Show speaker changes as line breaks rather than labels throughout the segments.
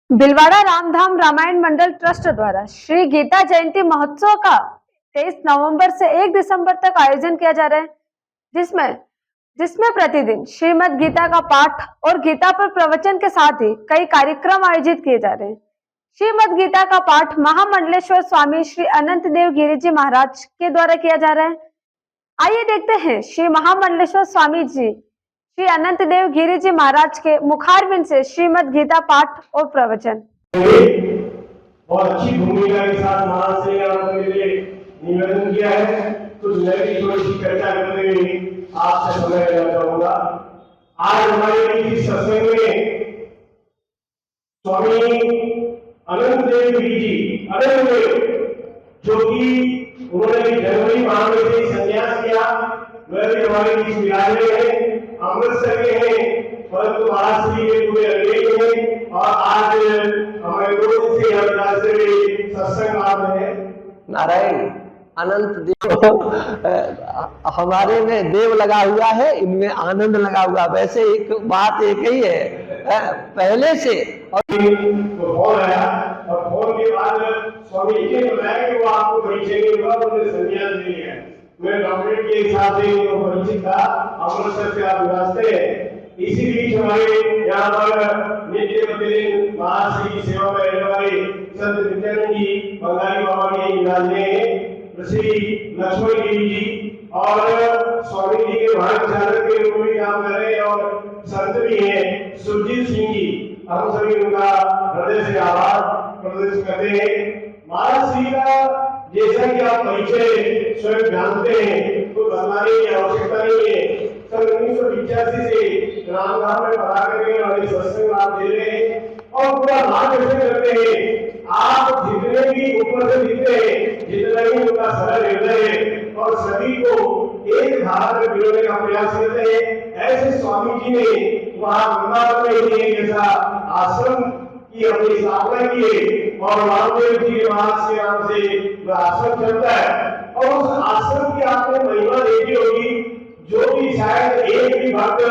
भिलवाड़ा रामधाम रामायण मंडल trust द्वारा श्री गीता जयंती महोत्सव का 23 नवंबर से 1 दिसंबर तक आयोजन किया जा रहा है, जिसमें जिसमें प्रतिदिन श्रीमद् गीता का पाठ और गीता पर प्रवचन के साथ ही कई कार्यक्रम आयोजित किए जा रहे हैं। श्रीमद् गीता का पाठ महामंडलेश्वर स्वामी श्री अनंत देव गिरी जी महाराज के द्वारा किया जा रहा है। आइए देखते हैं श्री महामंडलेश्वर स्वामी जी श्री अनंत देव गिरी जी महाराज के मुखारबिंद से श्रीमद् गीता पाठ और प्रवचन।
और अच्छी भूमिका के साथ महाराज से आपके लिए निवेदन किया है। कुछ नई थोड़ी सी चर्चा करने में आपसे समय लेना चाहूंगा। आज हमारे इस सत्संग में स्वामी अनंत देव गिरी जी अनंत देव, जो कि उन्होंने जनवरी माह में से संन्यास किया, वह भी हमारे बीच विराजे हैं, अमृतसर के हैं, परंतु महाराष्ट्र के पूरे अंग्रेज हैं और आज हमारे 2 दिन से यहाँ से सत्संग आ रहे हैं।
नारायण अनंत देव हमारे में देव लगा हुआ है, इनमें आनंद लगा हुआ। वैसे एक बात एक ही है पहले से।
और फोन आया और फोन के बाद स्वामी जी ने बताया कि वो आपको परिचय नहीं हुआ, उन्होंने संन्यास ले लिया। मैं डॉक्टरेट के हिसाब से उनको परिचित था, अमृतसर से आप रास्ते हैं। इसी बीच हमारे यहाँ पर नित्य प्रतिदिन महाराष्ट्र की सेवा में रहने वाले संत नित्यानंद जी बंगाली बाबा के विराजे श्री लक्ष्मण गिरी जी और स्वामी जी के भाग चालक के रूप में काम कर रहे हैं और संत भी हैं सुरजीत सिंह जी। हम सभी उनका हृदय से आभार प्रदर्शित करते हैं। महाराज श्री का जैसा कि आप परिचय स्वयं जानते हैं तो बताने की आवश्यकता नहीं है। सन 1985 से रामधाम में पढ़ा करके हमारे सत्संग आप दे रहे हैं और पूरा मार्गदर्शन करते हैं। आप जितने भी ऊपर से दिखते हैं, जितना ही उनका सरल हृदय है और सभी को एक धारा में पिरोने का प्रयास करते हैं। ऐसे स्वामी जी ने वहां वृंदावन में ही एक ऐसा आश्रम की अपनी स्थापना की है और रामदेव जी के महाराज के नाम से वह आश्रम चलता है। और उस आश्रम की आपने महिमा देखी होगी, जो कि शायद एक भी भक्त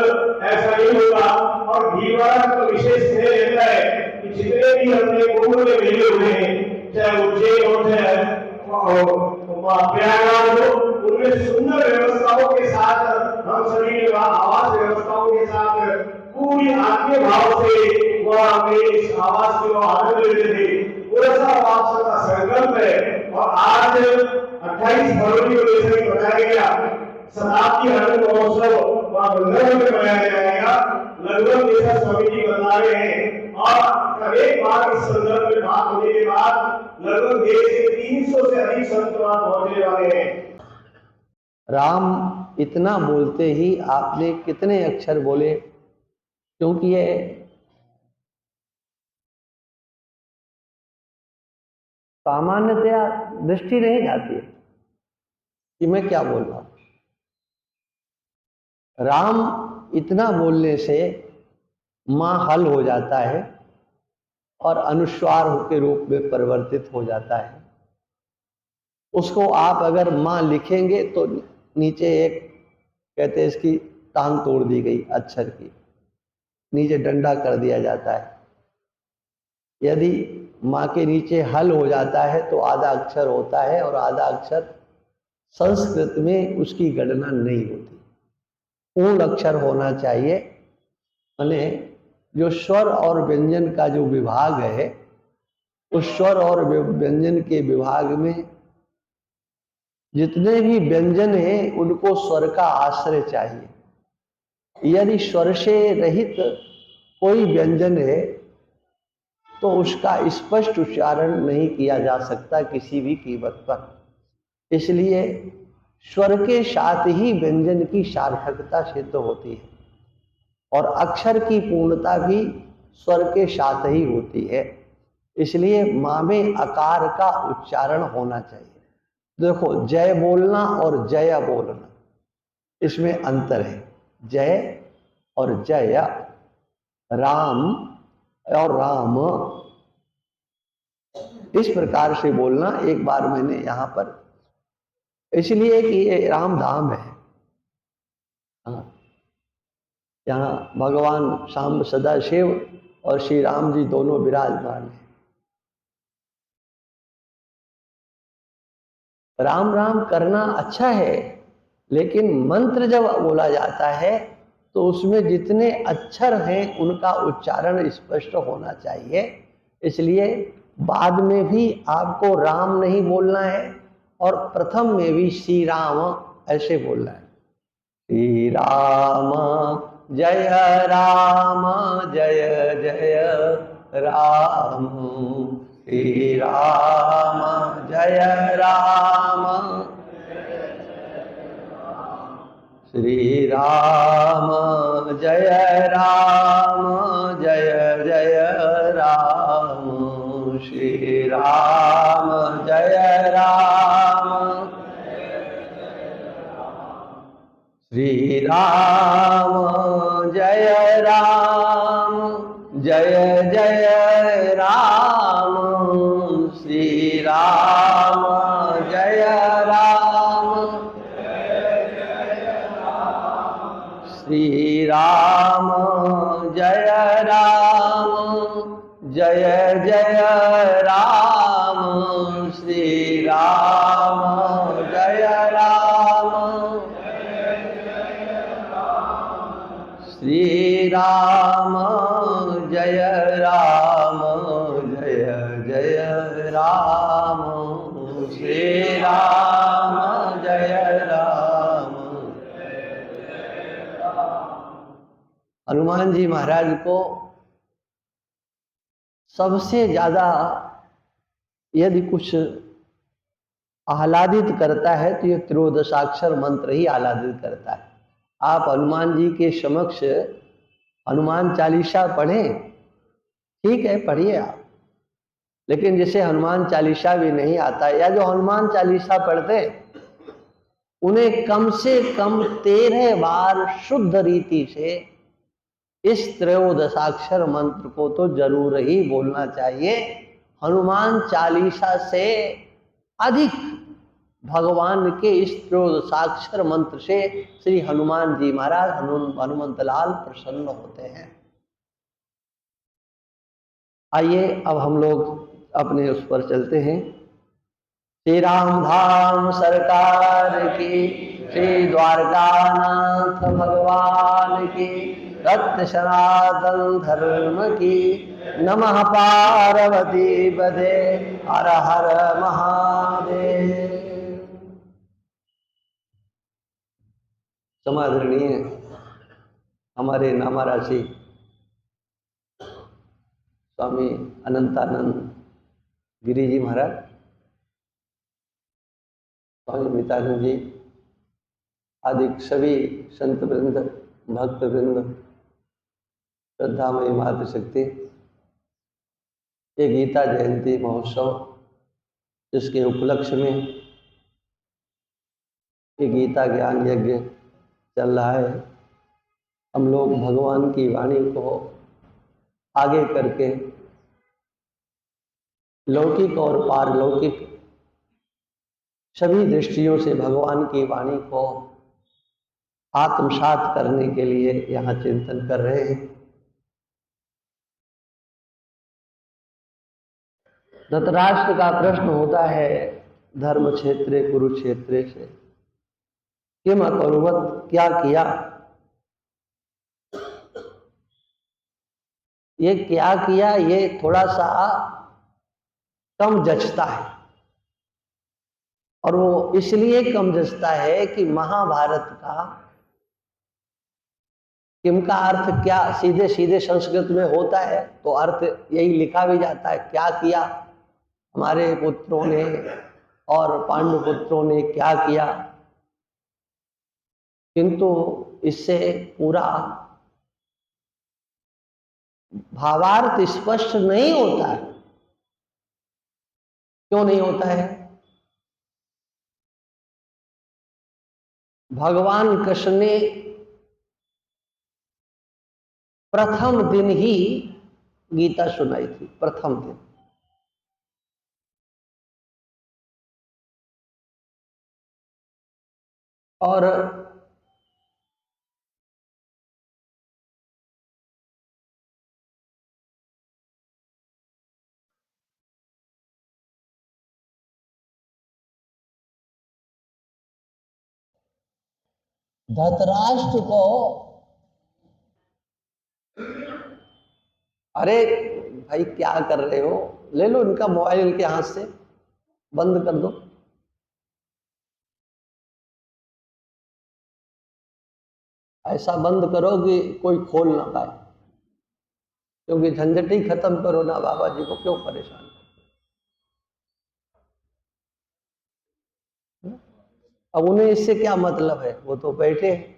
ऐसा नहीं होगा। और भीलवाड़ा का तो विशेष स्नेह रहता है कि जितने भी हमने कुंभ में मिले हुए हैं, चाहे उज्जैन हो चाहे प्रयागराज हो, उनमें सुंदर व्यवस्थाओं के साथ हम सभी ने आवास व्यवस्थाओं के साथ पूरी आत्मीय भाव से वह अपने इस आवास को आनंद लेते थे। पूरा सा आप सबका संकल्प है और आज 28 फरवरी को जैसे कि बताया गया शताब्दी आनंद महोत्सव वहां वृंदावन में मनाया जाएगा। लगभग जैसा स्वामी जी बता रहे हैं और एक बार इस संदर्भ में बात होने के बाद लगभग देश के 300 से अधिक संत वहां पहुंचने वाले हैं।
राम इतना बोलते ही आपने कितने अक्षर बोले, क्योंकि ये सामान्यतया दृष्टि नहीं जाती है कि मैं क्या बोल रहा हूं। राम इतना बोलने से मां हल हो जाता है और अनुस्वार के रूप में परिवर्तित हो जाता है। उसको आप अगर मां लिखेंगे तो नीचे एक कहते हैं इसकी टांग तोड़ दी गई अक्षर की, नीचे डंडा कर दिया जाता है। यदि मां के नीचे हल हो जाता है तो आधा अक्षर होता है और आधा अक्षर संस्कृत में उसकी गणना नहीं होती। पूर्ण अक्षर होना चाहिए। माने जो स्वर और व्यंजन का जो विभाग है, उस स्वर और व्यंजन के विभाग में जितने भी व्यंजन हैं उनको स्वर का आश्रय चाहिए। यदि स्वर से रहित कोई व्यंजन है तो उसका स्पष्ट उच्चारण नहीं किया जा सकता किसी भी कीमत पर। इसलिए स्वर के साथ ही व्यंजन की सार्थकता सिद्ध होती है और अक्षर की पूर्णता भी स्वर के साथ ही होती है। इसलिए मां में आकार का उच्चारण होना चाहिए। देखो, जय बोलना और जय बोलना इसमें अंतर है। जय और जय, राम और राम, इस प्रकार से बोलना। एक बार मैंने यहाँ पर, इसलिए कि ये राम धाम है, यहाँ भगवान शाम सदाशिव और श्री राम जी दोनों विराजमान हैं। राम राम करना अच्छा है, लेकिन मंत्र जब बोला जाता है तो उसमें जितने अक्षर हैं उनका उच्चारण स्पष्ट होना चाहिए। इसलिए बाद में भी आपको राम नहीं बोलना है और प्रथम में भी श्री राम ऐसे बोलना है। श्री राम जय राम जय जय राम, श्री राम जय राम, श्री राम जय राम जय जय राम, श्री राम जय राम, श्री राम जय राम जय जय राम, श्री राम जय राम, श्री राम जय राम जय जय राम, श्री राम जय राम, श्री राम जय राम जय जय राम, श्री राम जय राम। हनुमान जी महाराज को सबसे ज्यादा यदि कुछ आह्लादित करता है तो ये त्रयोदशाक्षर मंत्र ही आह्लादित करता है। आप हनुमान जी के समक्ष हनुमान चालीसा पढ़ें, ठीक है पढ़िए आप, लेकिन जिसे हनुमान चालीसा भी नहीं आता या जो हनुमान चालीसा पढ़ते उन्हें कम से कम 13 बार शुद्ध रीति से इस त्रयोदशाक्षर मंत्र को तो जरूर ही बोलना चाहिए। हनुमान चालीसा से अधिक भगवान के इस त्रयोदशाक्षर मंत्र से श्री हनुमान जी महाराज हनुमंत लाल प्रसन्न होते हैं। आइए अब हम लोग अपने उस पर चलते हैं। श्री राम धाम सरकार की, श्री द्वारकानाथ भगवान की, सत्य सनातन धर्म की, नमः पार्वती पदे हर हर महादेव। समादरणीय हमारे नामा राशि स्वामी अनंतानंद गिरी जी महाराज, स्वामी मितानंद जी आदि सभी संत वृंद, भक्त वृंद, श्रद्धामयी मातृशक्ति, ये गीता जयंती महोत्सव जिसके उपलक्ष्य में ये गीता ज्ञान यज्ञ चल रहा है, हम लोग भगवान की वाणी को आगे करके लौकिक और पारलौकिक सभी दृष्टियों से भगवान की वाणी को आत्मसात करने के लिए यहाँ चिंतन कर रहे हैं। धृतराष्ट्र का प्रश्न होता है धर्म क्षेत्रे कुरुक्षेत्रे से, किम अकरुवत, क्या किया। ये क्या किया ये थोड़ा सा कम जचता है, और वो इसलिए कम जचता है कि महाभारत का किम का अर्थ क्या सीधे सीधे संस्कृत में होता है तो अर्थ यही लिखा भी जाता है, क्या किया हमारे पुत्रों ने और पांडु पुत्रों ने क्या किया, किंतु इससे पूरा भावार्थ स्पष्ट नहीं होता है। क्यों नहीं होता है? भगवान कृष्ण ने प्रथम दिन ही गीता सुनाई थी, प्रथम दिन। और धृतराष्ट्र को, अरे भाई क्या कर रहे हो, ले लो इनका मोबाइल इनके हाथ से, बंद कर दो। ऐसा बंद करो कि कोई खोल ना पाए, क्योंकि झंझट ही खत्म करो ना, बाबा जी को क्यों परेशान करो। अब उन्हें इससे क्या मतलब है, वो तो बैठे हैं।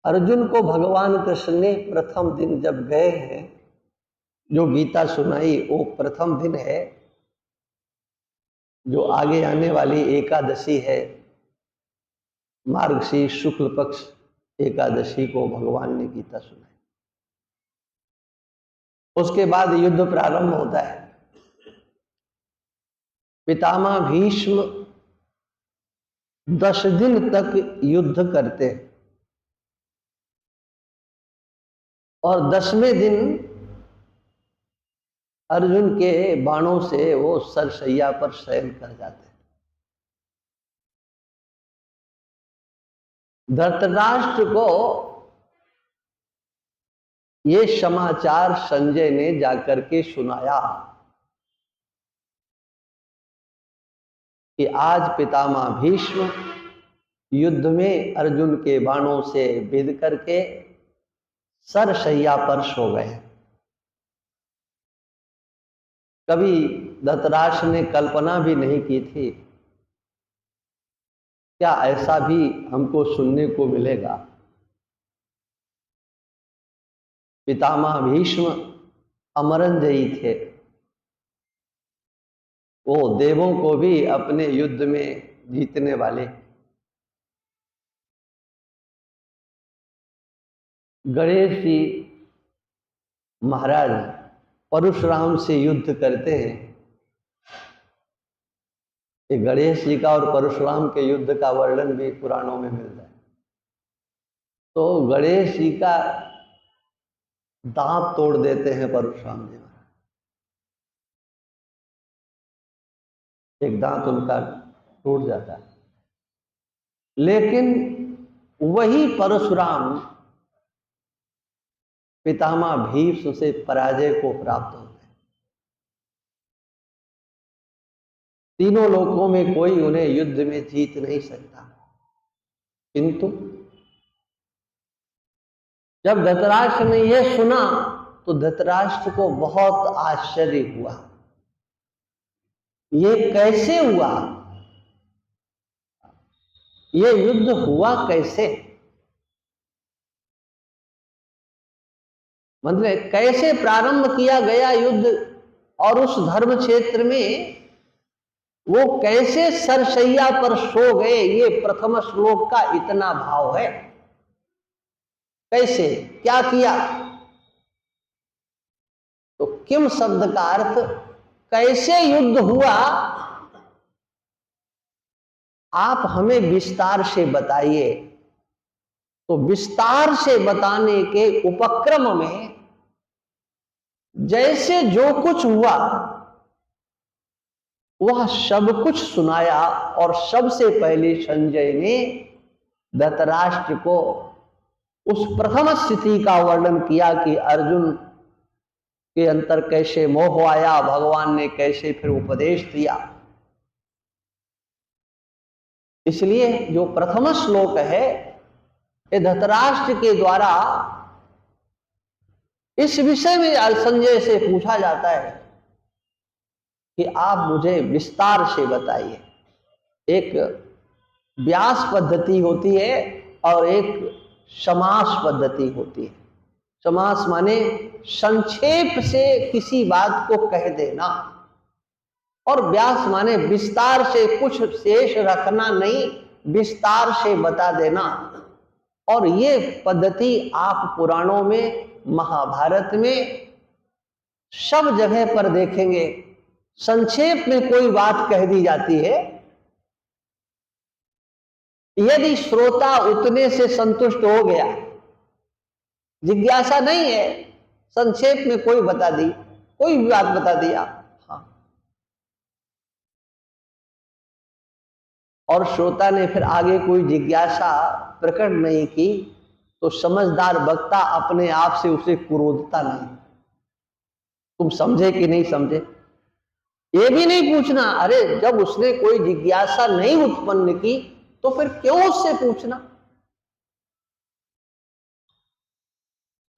अर्जुन को भगवान कृष्ण ने प्रथम दिन जब गए हैं, जो गीता सुनाई वो प्रथम दिन है। जो आगे आने वाली एकादशी है, मार्गशीर्ष शुक्ल पक्ष एकादशी को भगवान ने गीता सुनाई। उसके बाद युद्ध प्रारंभ होता है। पितामह भीष्म 10 दिन तक युद्ध करते हैं और 10वें दिन अर्जुन के बाणों से वो सरसैया पर शयन कर जाते हैं। धृतराष्ट्र को ये समाचार संजय ने जाकर के सुनाया कि आज पितामह भीष्म युद्ध में अर्जुन के बाणों से बिध करके सरसैया पर सो गए। कभी धृतराष्ट्र ने कल्पना भी नहीं की थी क्या ऐसा भी हमको सुनने को मिलेगा। पितामह भीष्म अमरंजयी थे, वो देवों को भी अपने युद्ध में जीतने वाले। गणेश जी महाराज परशुराम से युद्ध करते हैं। ये गणेश जी का और परशुराम के युद्ध का वर्णन भी पुराणों में मिलता है। तो गणेश जी का दांत तोड़ देते हैं परशुराम जी महाराज, एक दांत उनका टूट जाता है। लेकिन वही परशुराम पितामह भीष्म से पराजय को प्राप्त होते हैं। तीनों लोकों में कोई उन्हें युद्ध में जीत नहीं सकता। किंतु जब धृतराष्ट्र ने यह सुना तो धृतराष्ट्र को बहुत आश्चर्य हुआ। ये कैसे हुआ, ये युद्ध हुआ कैसे, मतलब कैसे प्रारंभ किया गया युद्ध, और उस धर्म क्षेत्र में वो कैसे सरसैया पर सो गए। ये प्रथम श्लोक का इतना भाव है। कैसे, क्या किया, तो किम शब्द का अर्थ कैसे युद्ध हुआ, आप हमें विस्तार से बताइए। तो विस्तार से बताने के उपक्रम में जैसे जो कुछ हुआ वह सब कुछ सुनाया। और सबसे पहले संजय ने धृतराष्ट्र को उस प्रथम स्थिति का वर्णन किया कि अर्जुन के अंतर कैसे मोह आया, भगवान ने कैसे फिर उपदेश दिया। इसलिए जो प्रथम श्लोक है ये धृतराष्ट्र के द्वारा इस विषय में संजय से पूछा जाता है कि आप मुझे विस्तार से बताइए। एक व्यास पद्धति होती है और एक समास पद्धति होती है। समास माने संक्षेप से किसी बात को कह देना, और व्यास माने विस्तार से, कुछ शेष रखना नहीं, विस्तार से बता देना। और ये पद्धति आप पुराणों में, महाभारत में सब जगह पर देखेंगे। संक्षेप में कोई बात कह दी जाती है, यदि श्रोता उतने से संतुष्ट हो गया जिज्ञासा नहीं है, संक्षेप में कोई बता दी, कोई भी बात बता दिया। हाँ, और श्रोता ने फिर आगे कोई जिज्ञासा प्रकट नहीं की तो समझदार वक्ता अपने आप से उसे क्रोधता नहीं, तुम समझे कि नहीं समझे, ये भी नहीं पूछना। अरे जब उसने कोई जिज्ञासा नहीं उत्पन्न की तो फिर क्यों उससे पूछना।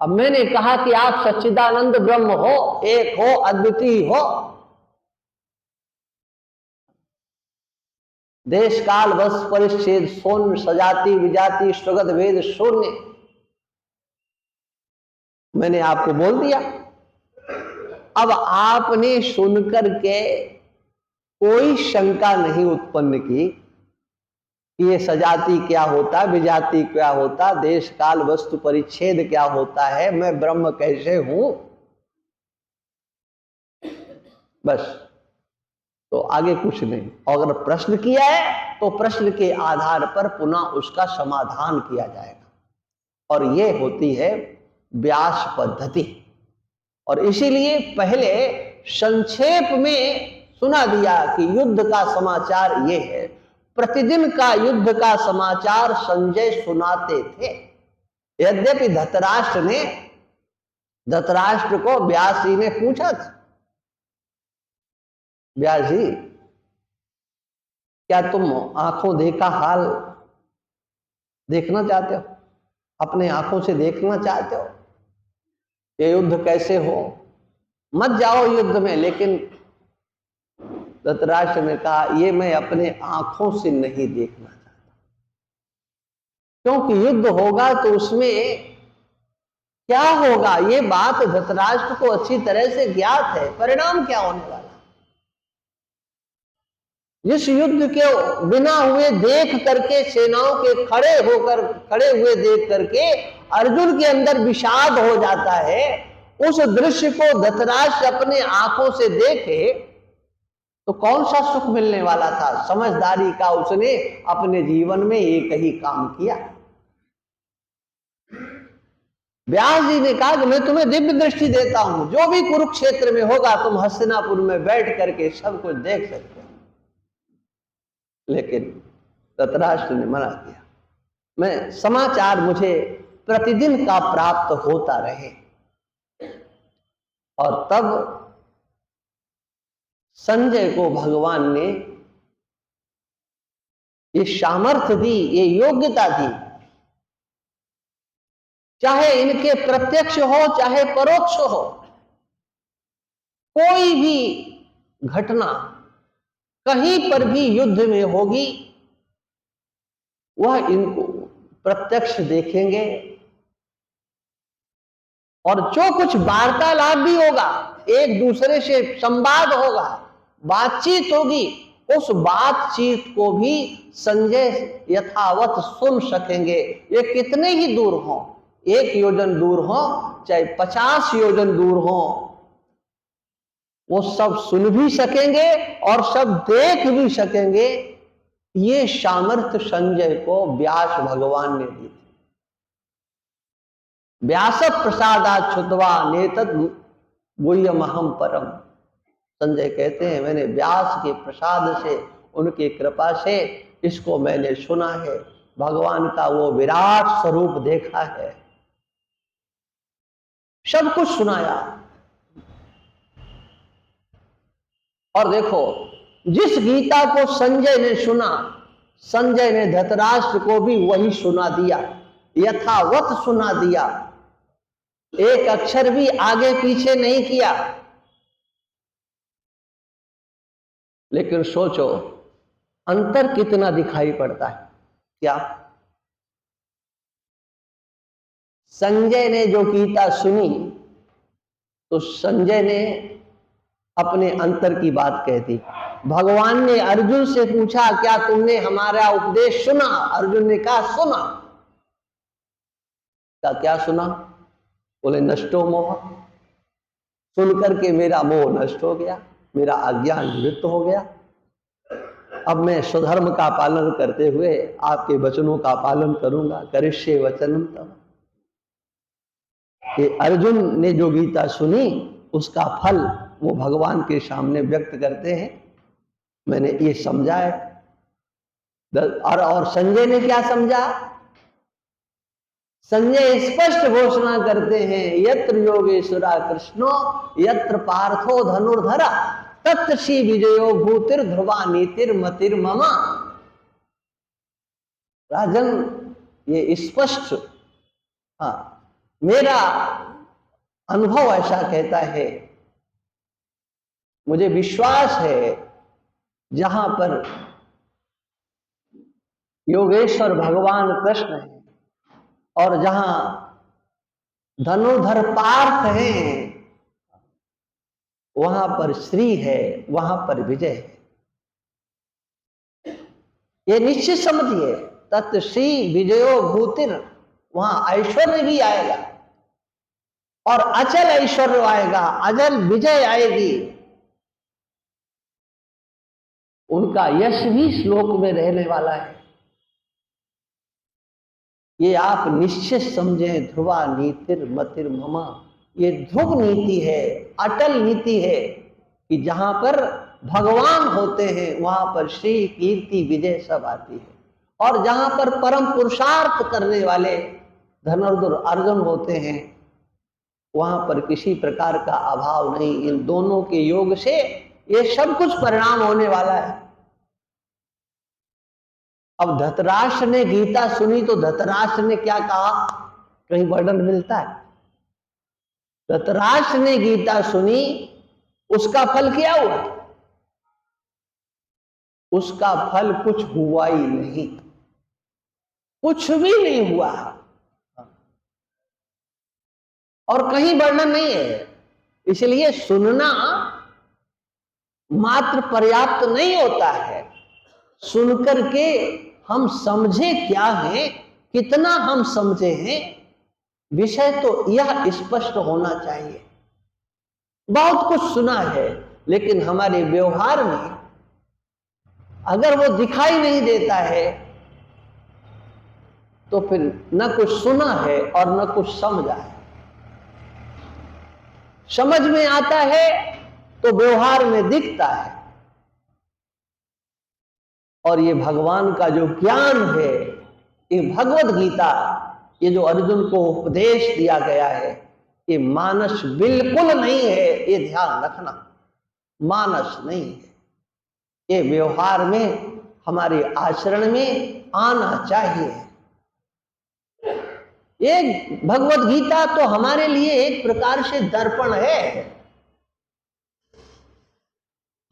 अब मैंने कहा कि आप सच्चिदानंद ब्रह्म हो, एक हो, अद्वितीय हो, देश काल वश परिच्छेद शून्य, सजाति विजाति स्वगत भेद शून्य, मैंने आपको बोल दिया। अब आपने सुनकर के कोई शंका नहीं उत्पन्न की कि ये सजाति क्या होता, विजाति क्या होता, देश काल वस्तु परिच्छेद क्या होता है, मैं ब्रह्म कैसे हूं, बस। तो आगे कुछ नहीं। और अगर प्रश्न किया है तो प्रश्न के आधार पर पुनः उसका समाधान किया जाएगा, और ये होती है व्यास पद्धति। और इसीलिए पहले संक्षेप में सुना दिया कि युद्ध का समाचार ये है। प्रतिदिन का युद्ध का समाचार संजय सुनाते थे। यद्यपि धृतराष्ट्र को व्यास जी ने पूछा था, व्यास जी क्या तुम आंखों देखा हाल देखना चाहते हो, अपने आंखों से देखना चाहते हो ये युद्ध कैसे हो, मत जाओ युद्ध में। लेकिन धृतराष्ट्र ने कहा ये मैं अपने आंखों से नहीं देखना चाहता, क्योंकि युद्ध होगा तो उसमें क्या होगा ये बात धृतराष्ट्र को अच्छी तरह से ज्ञात है, परिणाम क्या होने वाला। जिस युद्ध के बिना हुए देख करके, सेनाओं के खड़े हुए देख करके अर्जुन के अंदर विषाद हो जाता है, उस दृश्य को धृतराष्ट्र अपने आंखों से देखे तो कौन सा सुख मिलने वाला था। समझदारी का उसने अपने जीवन में एक ही काम किया। व्यास जी ने कहा कि मैं तुम्हें दिव्य दृष्टि देता हूं, जो भी कुरुक्षेत्र में होगा तुम हस्तिनापुर में बैठ करके सब कुछ देख सकते हो। लेकिन धृतराष्ट्र ने मना किया, मैं समाचार मुझे प्रतिदिन का प्राप्त होता रहे। और तब संजय को भगवान ने ये सामर्थ्य दी, ये योग्यता दी, चाहे इनके प्रत्यक्ष हो चाहे परोक्ष हो, कोई भी घटना कहीं पर भी युद्ध में होगी वह इनको प्रत्यक्ष देखेंगे, और जो कुछ वार्तालाप भी होगा, एक दूसरे से संवाद होगा, बातचीत होगी, उस बातचीत को भी संजय यथावत सुन सकेंगे। ये कितने ही दूर हो, 1 योजन दूर हो चाहे 50 योजन दूर हो, वो सब सुन भी सकेंगे और सब देख भी सकेंगे। ये सामर्थ्य संजय को व्यास भगवान ने दी थी। व्यास प्रसादात् श्रुत्वा नेतद् गुह्यमहं परम। संजय कहते हैं मैंने व्यास के प्रसाद से, उनकी कृपा से इसको मैंने सुना है, भगवान का वो विराट स्वरूप देखा है, सब कुछ सुनाया। और देखो जिस गीता को संजय ने सुना, संजय ने धृतराष्ट्र को भी वही सुना दिया, यथावत सुना दिया, एक अक्षर भी आगे पीछे नहीं किया। लेकिन सोचो अंतर कितना दिखाई पड़ता है। क्या संजय ने जो गीता सुनी तो संजय ने अपने अंतर की बात कह दी। भगवान ने अर्जुन से पूछा क्या तुमने हमारा उपदेश सुना? अर्जुन ने कहा सुना। क्या सुना? बोले नष्टो मोह, सुन करके मेरा मोह नष्ट हो गया, मेरा अज्ञान निवृत्त हो गया। अब मैं स्वधर्म का पालन करते हुए आपके वचनों का पालन करूंगा। करिष्ये वचनम तव। कि अर्जुन ने जो गीता सुनी उसका फल वो भगवान के सामने व्यक्त करते हैं। मैंने ये समझा है। और संजय ने क्या समझा? संजय स्पष्ट घोषणा करते हैं, यत्र योगेश्वरा कृष्णो यत्र पार्थो धनुर्धरा तत्र श्री विजयो भूतिर ध्रुवा नीतिर मतिर ममा। राजन, ये स्पष्ट, हाँ, मेरा अनुभव ऐसा कहता है, मुझे विश्वास है जहां पर योगेश्वर भगवान कृष्ण है और जहां धनुर्धर पार्थ हैं वहां पर श्री है, वहां पर विजय है। ये निश्चित समझिए, तत् श्री विजयो भूतिर, वहां ऐश्वर्य भी आएगा और अचल ऐश्वर्य आएगा, अजल विजय आएगी। उनका यश भी श्लोक में रहने वाला है। ये आप निश्चित समझें। ध्रुवा नीतिर मतिर ममा, ये ध्रुव नीति है, अटल नीति है कि जहां पर भगवान होते हैं वहां पर श्री कीर्ति विजय सब आती है। और जहां पर परम पुरुषार्थ करने वाले धनुर्धर अर्जुन होते हैं वहां पर किसी प्रकार का अभाव नहीं। इन दोनों के योग से ये सब कुछ परिणाम होने वाला है। अब धृतराष्ट्र ने गीता सुनी तो धृतराष्ट्र ने क्या कहा? कहीं वर्णन मिलता है? धृतराष्ट्र ने गीता सुनी, उसका फल क्या हुआ? उसका फल कुछ हुआ ही नहीं, कुछ भी नहीं हुआ। और कहीं वर्णन नहीं है। इसलिए सुनना मात्र पर्याप्त नहीं होता है। सुनकर के हम समझे क्या है, कितना हम समझे हैं, विषय तो यह स्पष्ट होना चाहिए। बहुत कुछ सुना है लेकिन हमारे व्यवहार में अगर वो दिखाई नहीं देता है तो फिर न कुछ सुना है और न कुछ समझा है। समझ में आता है तो व्यवहार में दिखता है। और ये भगवान का जो ज्ञान है, ये भगवत गीता, ये जो अर्जुन को उपदेश दिया गया है, ये मानस बिल्कुल नहीं है। ये ध्यान रखना, मानस नहीं है। ये व्यवहार में, हमारे आचरण में आना चाहिए। ये भगवत गीता तो हमारे लिए एक प्रकार से दर्पण है।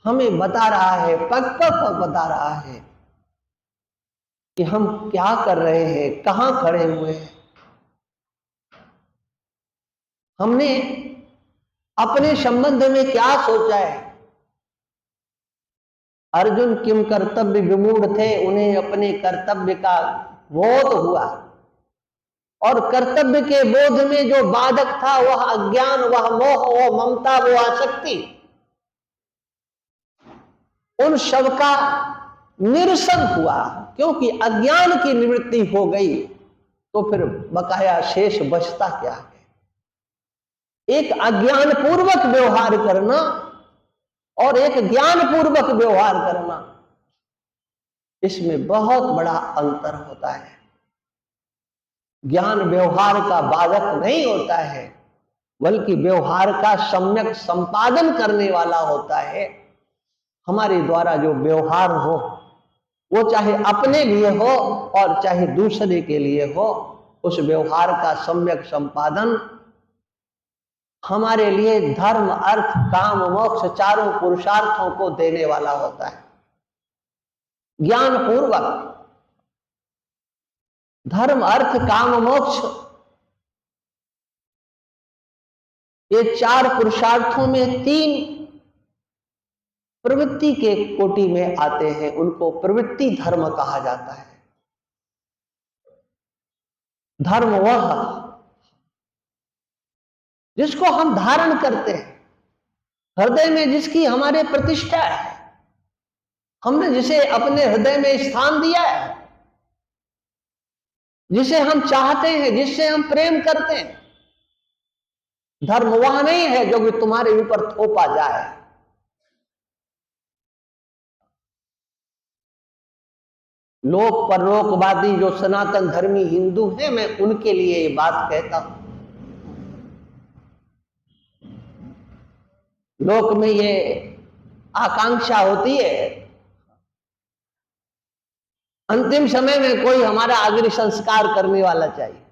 हमें बता रहा है, पग पग बता रहा है कि हम क्या कर रहे हैं, कहां खड़े हुए हैं। हमने अपने संबंध में क्या सोचा है। अर्जुन किम कर्तव्य विमूढ़ थे, उन्हें अपने कर्तव्य का बोध हुआ और कर्तव्य के बोध में जो बाधक था वह अज्ञान, वह मोह, वह ममता, वो आसक्ति, उन सब का निरसन हुआ। क्योंकि अज्ञान की निवृत्ति हो गई तो फिर बकाया शेष बचता क्या है? एक अज्ञान पूर्वक व्यवहार करना और एक ज्ञान पूर्वक व्यवहार करना, इसमें बहुत बड़ा अंतर होता है। ज्ञान व्यवहार का बाधक नहीं होता है, बल्कि व्यवहार का सम्यक संपादन करने वाला होता है। हमारे द्वारा जो व्यवहार हो, वो चाहे अपने लिए हो और चाहे दूसरे के लिए हो, उस व्यवहार का सम्यक संपादन हमारे लिए धर्म, अर्थ, काम, मोक्ष चारों पुरुषार्थों को देने वाला होता है। ज्ञान पूर्वक धर्म, अर्थ, काम, मोक्ष, ये चार पुरुषार्थों में तीन प्रवृत्ति के कोटि में आते हैं। उनको प्रवृत्ति धर्म कहा जाता है। धर्म वह जिसको हम धारण करते हैं, हृदय में जिसकी हमारे प्रतिष्ठा है, हमने जिसे अपने हृदय में स्थान दिया है, जिसे हम चाहते हैं, जिससे हम प्रेम करते हैं, धर्म वह नहीं है जो कि तुम्हारे ऊपर थोपा जाए। लोक परलोकवादी जो सनातन धर्मी हिंदू हैं, मैं उनके लिए ये बात कहता हूं। लोक में ये आकांक्षा होती है अंतिम समय में कोई हमारा अग्नि संस्कार करने वाला चाहिए,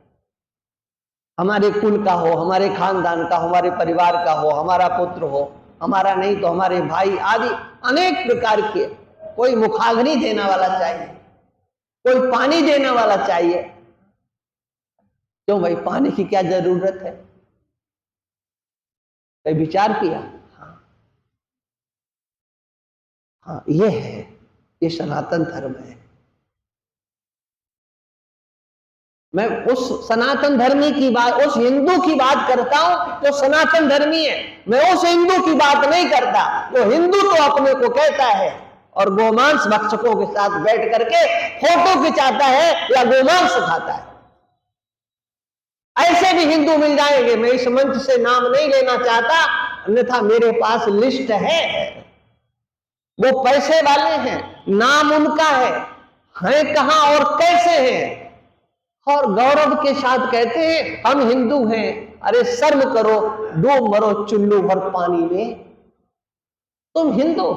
हमारे कुल का हो, हमारे खानदान का, हमारे परिवार का हो, हमारा पुत्र हो, हमारा नहीं तो हमारे भाई आदि अनेक प्रकार के। कोई मुखाग्नि देने वाला चाहिए, कोई पानी देने वाला चाहिए। क्यों भाई, पानी की क्या जरूरत है? कई विचार किया? हाँ, ये है, ये सनातन धर्म है। मैं उस सनातन धर्मी की बात, उस हिंदू की बात करता हूं जो सनातन धर्मी है। मैं उस हिंदू की बात नहीं करता जो हिंदू तो अपने को कहता है और गोमांस भक्षकों के साथ बैठ करके फोटो खिंचाता है या गोमांस खाता है। ऐसे भी हिंदू मिल जाएंगे। मैं इस मंच से नाम नहीं लेना चाहता, अन्यथा मेरे पास लिस्ट है। वो पैसे वाले हैं, नाम उनका है कहां और कैसे हैं, और गौरव के साथ कहते हैं हम हिंदू हैं। अरे शर्म करो, डूब मरो चुल्लू भर पानी में। तुम हिंदू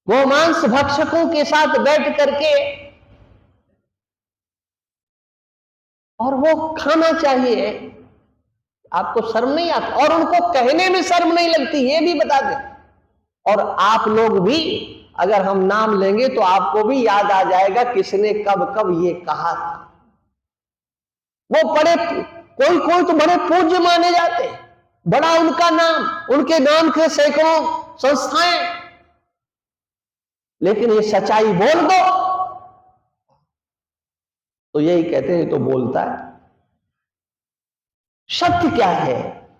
गोमांस भक्षकों के साथ बैठ करके, और वो खाना चाहिए, आपको शर्म नहीं आता? और उनको कहने में शर्म नहीं लगती, ये भी बता दें। और आप लोग भी अगर हम नाम लेंगे तो आपको भी याद आ जाएगा किसने कब कब ये कहा था। वो बड़े, कोई कोई तो बड़े पूज्य माने जाते, बड़ा उनका नाम, उनके नाम के सैकड़ों संस्थाएं, लेकिन ये सच्चाई बोल दो तो यही कहते हैं तो बोलता है। सत्य क्या है?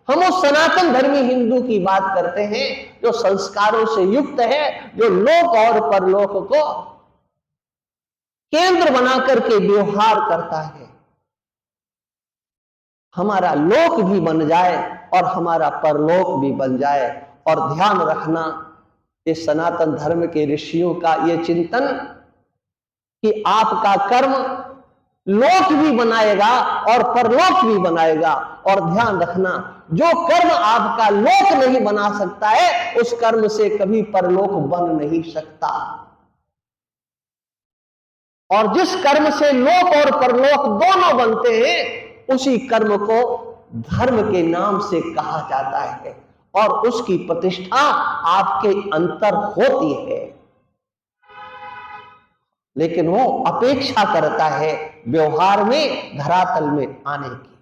हम उस सनातन धर्मी हिंदू की बात करते हैं जो संस्कारों से युक्त है, जो लोक और परलोक को केंद्र बना करके व्यवहार करता है। हमारा लोक भी बन जाए और हमारा परलोक भी बन जाए। और ध्यान रखना, इस सनातन धर्म के ऋषियों का यह चिंतन कि आपका कर्म लोक भी बनाएगा और परलोक भी बनाएगा। और ध्यान रखना, जो कर्म आपका लोक नहीं बना सकता है, उस कर्म से कभी परलोक बन नहीं सकता। और जिस कर्म से लोक और परलोक दोनों बनते हैं, उसी कर्म को धर्म के नाम से कहा जाता है और उसकी प्रतिष्ठा आपके अंतर होती है। लेकिन वो अपेक्षा करता है व्यवहार में, धरातल में आने की।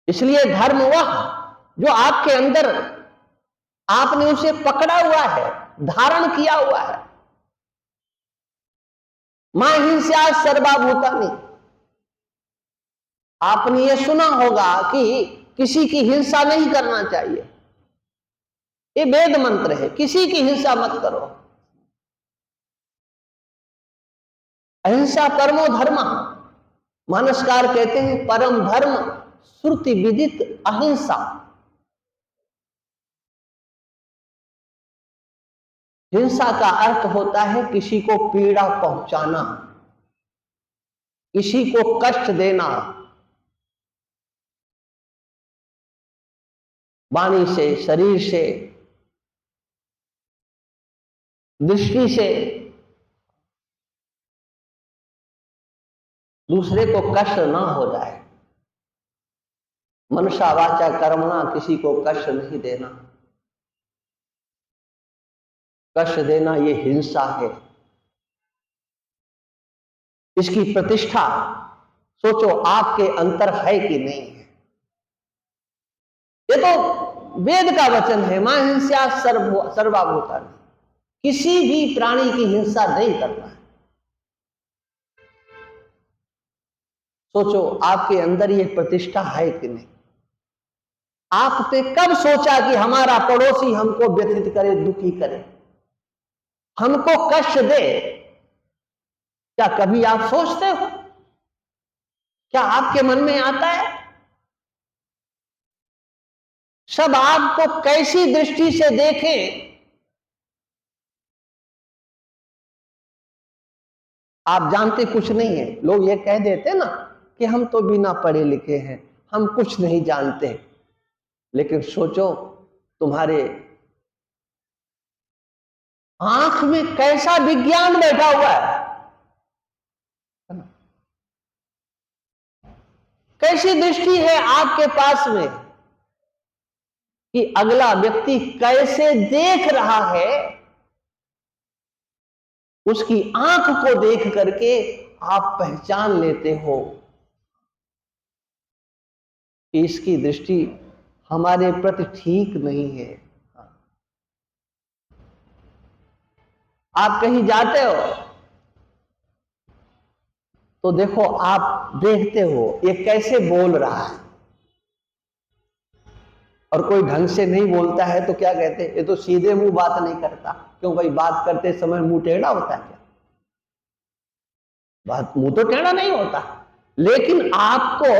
इसलिए धर्म वह जो आपके अंदर, आपने उसे पकड़ा हुआ है, धारण किया हुआ है। मा हिंसा सर्वभूतानि, आपने ये सुना होगा कि किसी की हिंसा नहीं करना चाहिए। ये वेद मंत्र है, किसी की हिंसा मत करो। अहिंसा परमो धर्म, मानसकार कहते हैं परम धर्म श्रुति विदित अहिंसा। हिंसा का अर्थ होता है किसी को पीड़ा पहुंचाना, किसी को कष्ट देना, वाणी से, शरीर से, दृष्टि से दूसरे को कष्ट ना हो जाए। मनुष्य वाचा कर्मणा, किसी को कष्ट नहीं देना। कष्ट देना ये हिंसा है। इसकी प्रतिष्ठा सोचो आपके अंतर है कि नहीं है। ये तो वेद का वचन है, मां हिंसा सर्वभूतानि, किसी भी प्राणी की हिंसा नहीं करना है। सोचो आपके अंदर ये प्रतिष्ठा है कि नहीं। आपने कब सोचा कि हमारा पड़ोसी हमको व्यथित करे, दुखी करे, हमको कष्ट दे? क्या कभी आप सोचते हो? क्या आपके मन में आता है? सब आपको कैसी दृष्टि से देखें, आप जानते कुछ नहीं है। लोग ये कह देते ना कि हम तो बिना पढ़े लिखे हैं, हम कुछ नहीं जानते। लेकिन सोचो, तुम्हारे आंख में कैसा विज्ञान बैठा हुआ है, कैसी दृष्टि है आपके पास में कि अगला व्यक्ति कैसे देख रहा है, उसकी आंख को देख करके आप पहचान लेते हो कि इसकी दृष्टि हमारे प्रति ठीक नहीं है। आप कहीं जाते हो तो देखो, आप देखते हो ये कैसे बोल रहा है, और कोई ढंग से नहीं बोलता है तो क्या कहते हैं, ये तो सीधे मुंह बात नहीं करता। क्यों भाई, बात करते समय मुंह टेढ़ा होता है क्या? बात मुंह तो टेढ़ा नहीं होता, लेकिन आपको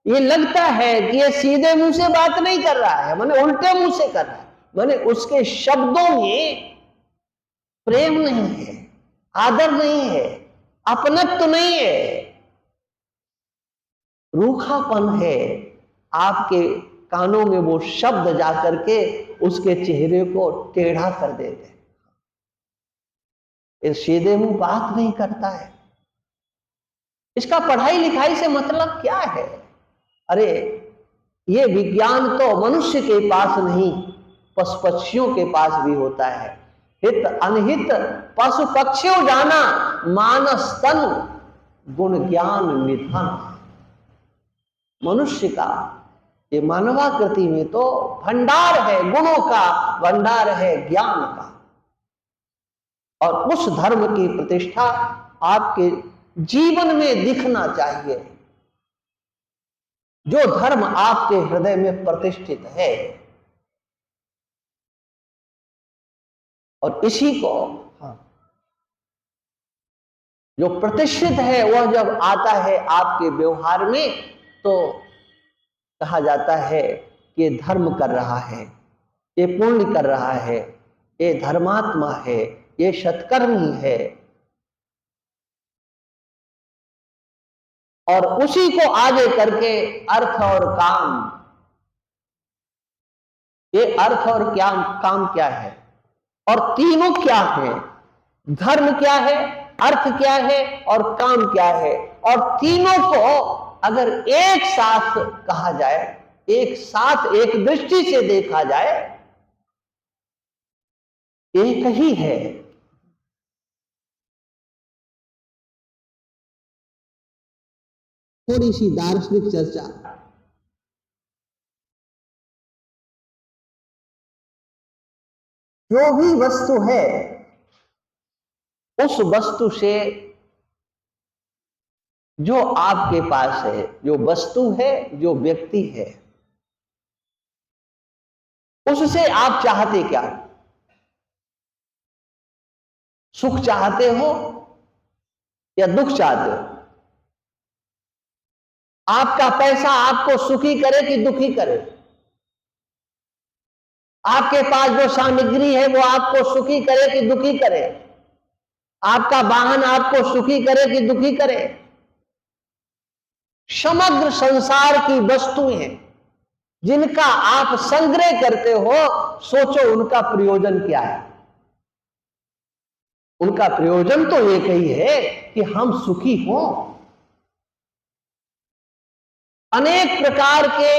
ये लगता है कि ये सीधे मुंह से बात नहीं कर रहा है, माने उल्टे मुंह से कर रहा है, माने उसके शब्दों में प्रेम नहीं है, आदर नहीं है, अपनत्व नहीं है, रूखापन है। आपके कानों में वो शब्द जाकर के उसके चेहरे को टेढ़ा कर देते हैं। ये सीधे मुंह बात नहीं करता है। इसका पढ़ाई लिखाई से मतलब क्या है? अरे, ये विज्ञान तो मनुष्य के पास नहीं, पशु पक्षियों के पास भी होता है। हित अनहित पशु पक्षियों जाना, मानस तन गुण ज्ञान निधन। मनुष्य का ये मानवाकृति में तो भंडार है, गुणों का भंडार है, ज्ञान का। और उस धर्म की प्रतिष्ठा आपके जीवन में दिखना चाहिए, जो धर्म आपके हृदय में प्रतिष्ठित है। और इसी को जो प्रतिष्ठित है वह जब आता है आपके व्यवहार में, तो कहा जाता है कि ये धर्म कर रहा है, ये पुण्य कर रहा है, ये धर्मात्मा है, ये सत्कर्मी है। और उसी को आगे करके अर्थ और काम, ये अर्थ और क्या काम क्या है, और तीनों क्या है, धर्म क्या है, अर्थ क्या है और काम क्या है, और तीनों को अगर एक साथ कहा जाए, एक साथ एक दृष्टि से देखा जाए, एक ही है। थोड़ी सी दार्शनिक चर्चा। जो भी वस्तु है, उस वस्तु से जो आपके पास है, जो वस्तु है, जो व्यक्ति है, उससे आप चाहते क्या? सुख चाहते हो या दुख चाहते हो? आपका पैसा आपको सुखी करे कि दुखी करे? आपके पास जो सामग्री है वो आपको सुखी करे कि दुखी करे? आपका वाहन आपको सुखी करे कि दुखी करे? समग्र संसार की वस्तुएं जिनका आप संग्रह करते हो, सोचो उनका प्रयोजन क्या है? उनका प्रयोजन तो एक ही है कि हम सुखी हों। अनेक प्रकार के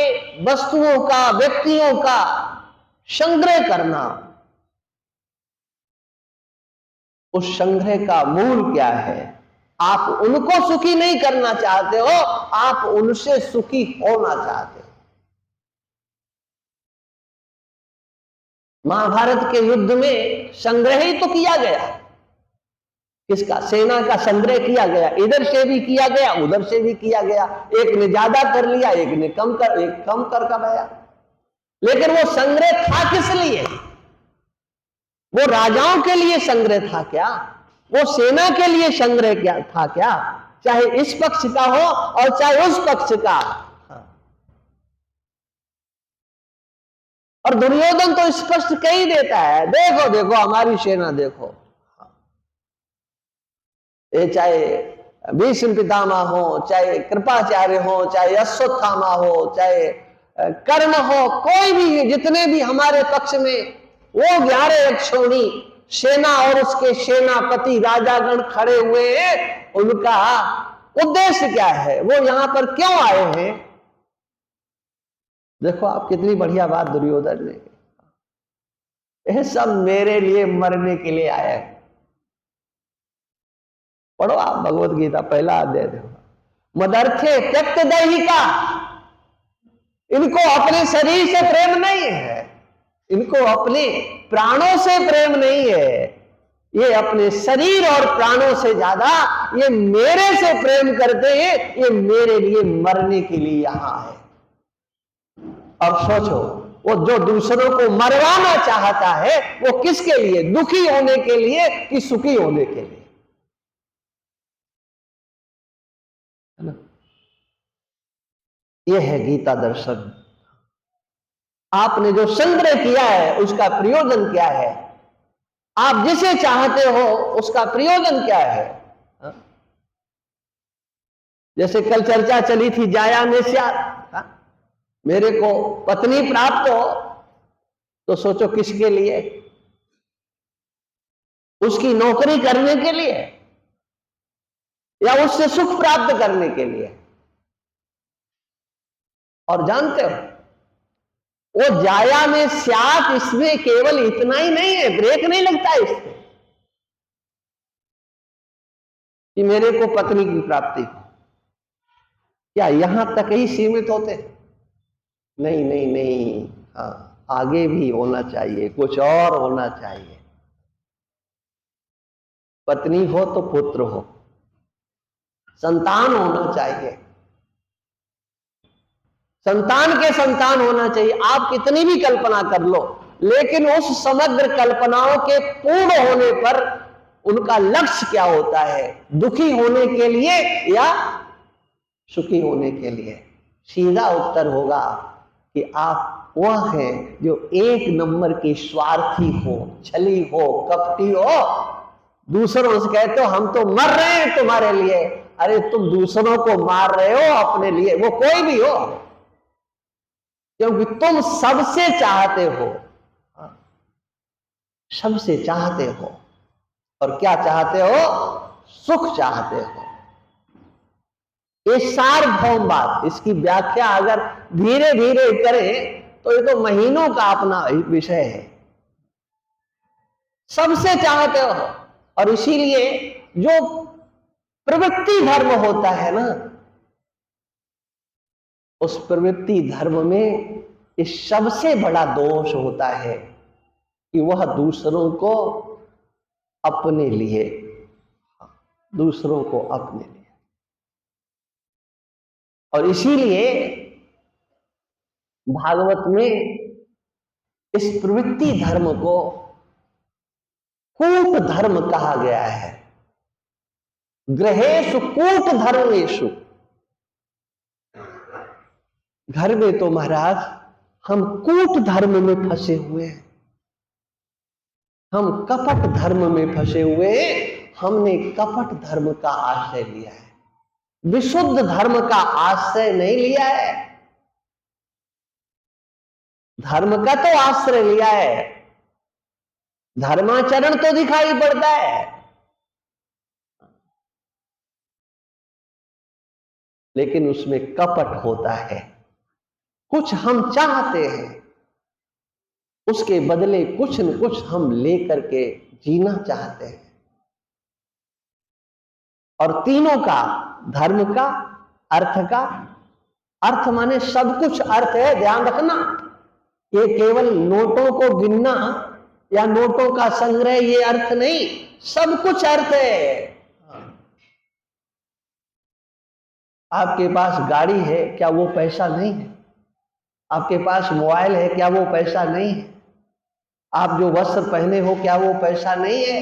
वस्तुओं का, व्यक्तियों का संग्रह करना, उस संग्रह का मूल क्या है? आप उनको सुखी नहीं करना चाहते हो, आप उनसे सुखी होना चाहते हो। महाभारत के युद्ध में संग्रह ही तो किया गया। किसका? सेना का संग्रह किया गया, इधर से भी किया गया, उधर से भी किया गया। एक ने ज्यादा कर लिया, एक ने कम कर गया। लेकिन वो संग्रह था किस लिए? वो राजाओं के लिए संग्रह था क्या? वो सेना के लिए संग्रह क्या था क्या? चाहे इस पक्ष का हो और चाहे उस पक्ष का। और दुर्योधन तो स्पष्ट कह ही देता है, देखो देखो हमारी सेना देखो। ये चाहे भीष्म पितामह हो, चाहे कृपाचार्य हो, चाहे अश्वत्थामा हो, चाहे कर्ण हो, कोई भी, जितने भी हमारे पक्ष में वो 11 अक्षौणी सेना और उसके सेनापति राजागण खड़े हुए हैं, उनका उद्देश्य क्या है, वो यहां पर क्यों आए हैं? देखो आप, कितनी बढ़िया बात दुर्योधन ने, यह सब मेरे लिए मरने के लिए आया है। पढ़ो आप भगवत गीता पहला अध्याय देखो। मदर्थे त्यक्त दैहिका, इनको अपने शरीर से प्रेम नहीं है, इनको अपने प्राणों से प्रेम नहीं है, ये अपने शरीर और प्राणों से ज्यादा ये मेरे से प्रेम करते हैं, ये मेरे लिए मरने के लिए यहां है। अब सोचो, वो जो दूसरों को मरवाना चाहता है वो किसके लिए, दुखी होने के लिए कि सुखी होने के लिए? है ना? यह है गीता दर्शन। आपने जो संग्रह किया है उसका प्रयोजन क्या है? आप जिसे चाहते हो उसका प्रयोजन क्या है? जैसे कल चर्चा चली थी जाया में स्यात्, मेरे को पत्नी प्राप्त हो तो सोचो किसके लिए? उसकी नौकरी करने के लिए या उससे सुख प्राप्त करने के लिए? और जानते हो वो जाया में स्यात्, इसमें केवल इतना ही नहीं है, ब्रेक नहीं लगता इसमें कि मेरे को पत्नी की प्राप्ति हो, क्या यहां तक ही सीमित होते? नहीं नहीं नहीं, हाँ, आगे भी होना चाहिए, कुछ और होना चाहिए। पत्नी हो तो पुत्र हो, संतान होना चाहिए, संतान के संतान होना चाहिए। आप कितनी भी कल्पना कर लो, लेकिन उस समग्र कल्पनाओं के पूर्ण होने पर उनका लक्ष्य क्या होता है? दुखी होने के लिए या सुखी होने के लिए? सीधा उत्तर होगा कि आप वह हैं जो 1 नंबर की स्वार्थी हो, छली हो, कपटी हो, दूसरों से कहते हो हम तो मर रहे हैं तुम्हारे लिए। अरे तुम दूसरों को मार रहे हो अपने लिए, वो कोई भी हो, क्योंकि तुम सबसे चाहते हो, सबसे चाहते हो। और क्या चाहते हो? सुख चाहते हो। ये सार्वभौम बात, इसकी व्याख्या अगर धीरे धीरे करें तो ये तो महीनों का अपना विषय है। सबसे चाहते हो, और इसीलिए जो प्रवृत्ति धर्म होता है ना, उस प्रवृत्ति धर्म में इस सबसे बड़ा दोष होता है कि वह दूसरों को अपने लिए, दूसरों को अपने लिए। और इसीलिए भागवत में इस प्रवृत्ति धर्म को कूट धर्म कहा गया है। गृहेषु कूट धर्मेषु, घर में तो महाराज हम कूट धर्म में फंसे हुए हैं, हम कपट धर्म में फंसे हुए हैं। हमने कपट धर्म का आश्रय लिया है, विशुद्ध धर्म का आश्रय नहीं लिया है। धर्म का तो आश्रय लिया है, धर्माचरण तो दिखाई पड़ता है, लेकिन उसमें कपट होता है। कुछ हम चाहते हैं, उसके बदले कुछ न कुछ हम लेकर के जीना चाहते हैं। और तीनों का, धर्म का, अर्थ का, अर्थ माने सब कुछ अर्थ है, ध्यान रखना। ये केवल नोटों को गिनना या नोटों का संग्रह ये अर्थ नहीं, सब कुछ अर्थ है। आपके पास गाड़ी है, क्या वो पैसा नहीं है? आपके पास मोबाइल है, क्या वो पैसा नहीं है? आप जो वस्त्र पहने हो, क्या वो पैसा नहीं है?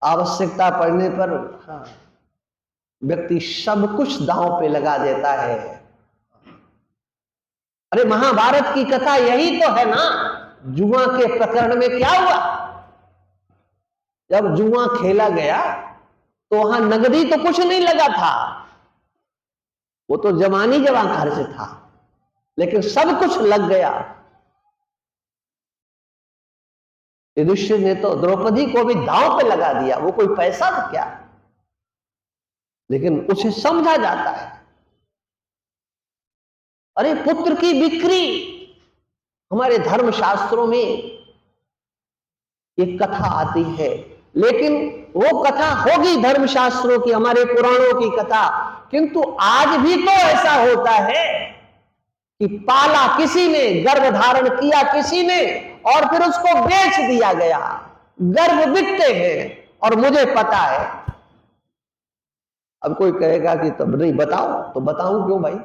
आवश्यकता पड़ने पर व्यक्ति सब कुछ दांव पे लगा देता है। अरे महाभारत की कथा यही तो है ना। जुआ के प्रकरण में क्या हुआ? जब जुआ खेला गया तो वहां नगदी तो कुछ नहीं लगा था, वो तो जवानी जवां खर्च था, लेकिन सब कुछ लग गया। युधिष्ठिर ने तो द्रौपदी को भी दांव पे लगा दिया, वो कोई पैसा था क्या? लेकिन उसे समझा जाता है। अरे पुत्र की बिक्री, हमारे धर्म शास्त्रों में एक कथा आती है, लेकिन वो कथा होगी धर्म शास्त्रों की, हमारे पुराणों की कथा, किंतु आज भी तो ऐसा होता है कि पाला किसी ने, गर्भ धारण किया किसी ने, और फिर उसको बेच दिया गया। गर्भ बिकते हैं और मुझे पता है। अब कोई कहेगा कि तब नहीं बताओ, तो बताऊं क्यों भाई?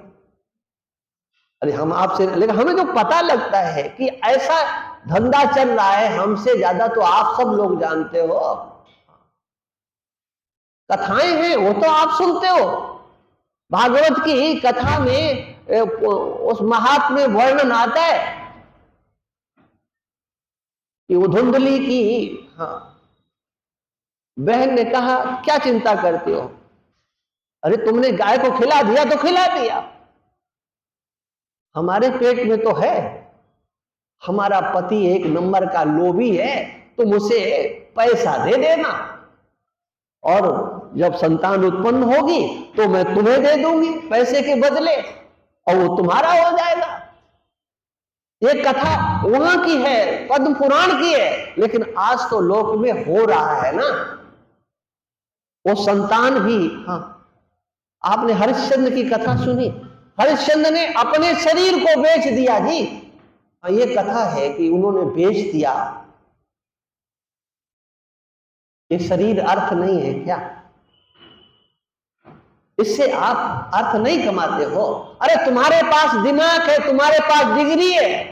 अरे हम आपसे, लेकिन हमें जो पता लगता है कि ऐसा धंधा चल रहा है, हमसे ज्यादा तो आप सब लोग जानते हो। कथाएं हैं वो तो आप सुनते हो। भागवत की कथा में उस महात्म्य वर्णन आता है कि वो धुंधली की बहन ने कहा, क्या चिंता करते हो? अरे तुमने गाय को खिला दिया तो खिला दिया, हमारे पेट में तो है। हमारा पति एक नंबर का लोभी है, तुम उसे पैसा दे देना, और जब संतान उत्पन्न होगी तो मैं तुम्हें दे दूंगी पैसे के बदले, और वो तुम्हारा हो जाएगा। ये कथा वहां की है, पद्म पुराण की है, लेकिन आज तो लोक में हो रहा है ना। वो संतान भी, आपने हरिश्चंद्र की कथा सुनी? हरिश्चंद्र ने अपने शरीर को बेच दिया जी। ये कथा है कि उन्होंने बेच दिया। ये शरीर अर्थ नहीं है क्या? इससे आप अर्थ नहीं कमाते हो? अरे तुम्हारे पास दिमाग है, तुम्हारे पास डिग्री है,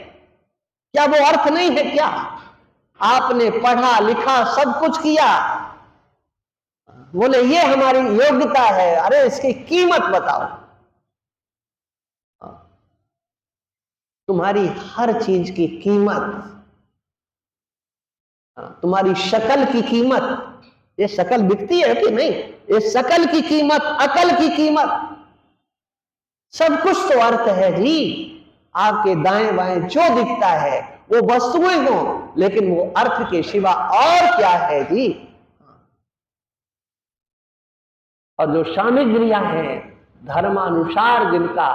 क्या वो अर्थ नहीं है क्या? आपने पढ़ा लिखा सब कुछ किया, बोले ये हमारी योग्यता है। अरे इसकी कीमत बताओ। तुम्हारी हर चीज की कीमत, तुम्हारी शकल की कीमत, ये शकल बिकती है कि नहीं? ये शकल की कीमत, अकल की कीमत, सब कुछ तो अर्थ है जी। आपके दाएं बाएं जो दिखता है वो वस्तुएं हो, लेकिन वो अर्थ के सिवा और क्या है जी? और जो सामग्रियां हैं धर्मानुसार जिनका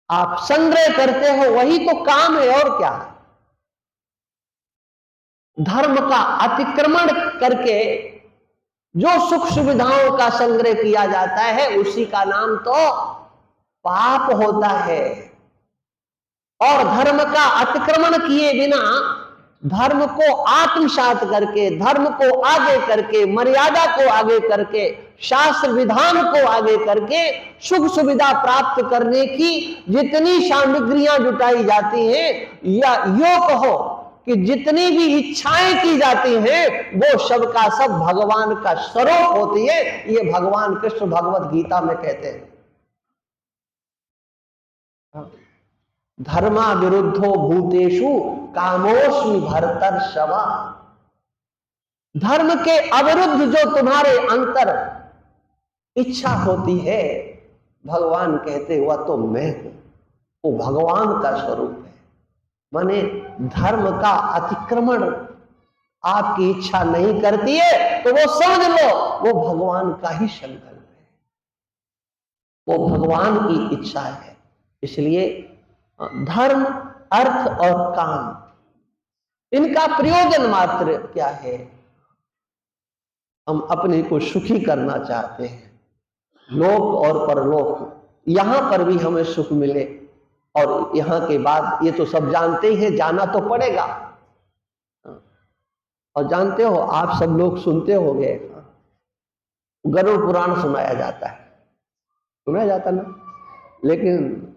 आप संग्रह करते हो, वही तो काम है, और क्या? धर्म का अतिक्रमण करके जो सुख सुविधाओं का संग्रह किया जाता है, उसी का नाम तो पाप होता है। और धर्म का अतिक्रमण किए बिना, धर्म को आत्मसात करके, धर्म को आगे करके, मर्यादा को आगे करके, शास्त्र विधान को आगे करके सुख सुविधा प्राप्त करने की जितनी सामग्रियां जुटाई जाती हैं, या यो कहो कि जितनी भी इच्छाएं की जाती हैं, वो सब का सब भगवान का स्वरूप होती है। ये भगवान कृष्ण भगवत गीता में कहते हैं, धर्मा विरुद्धो भूतेषु कामोस्मि भरतर्षभ। धर्म के अविरुद्ध जो तुम्हारे अंतर इच्छा होती है, भगवान कहते हुआ तो मैं हूं, वो भगवान का स्वरूप है। माने धर्म का अतिक्रमण आपकी इच्छा नहीं करती है, तो वो समझ लो वो भगवान का ही संकल्प है, वो भगवान की इच्छा है। इसलिए धर्म, अर्थ और काम, इनका प्रयोजन मात्र क्या है? हम अपने को सुखी करना चाहते हैं, लोक और परलोक, यहां पर भी हमें सुख मिले, और यहां के बाद ये तो सब जानते ही हैं, जाना तो पड़ेगा। और जानते हो, आप सब लोग सुनते होंगे, गरुड़ पुराण सुनाया जाता है, सुनाया जाता ना, लेकिन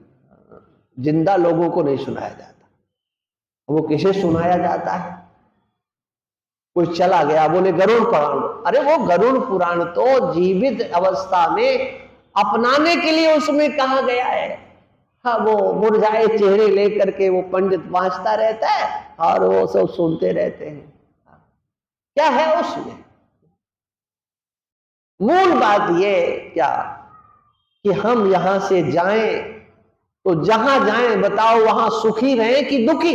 जिंदा लोगों को नहीं सुनाया जाता। वो किसे सुनाया जाता है? कोई चला गया, बोले गरुड़ पुराण। अरे वो गरुड़ पुराण तो जीवित अवस्था में अपनाने के लिए उसमें कहा गया है। हाँ, वो मुरझाए चेहरे लेकर के वो पंडित बाँचता रहता है और वो सब सुनते रहते हैं। क्या है उसमें? मूल बात ये क्या कि हम यहां से जाएं तो जहां जाएं बताओ वहां सुखी रहें कि दुखी?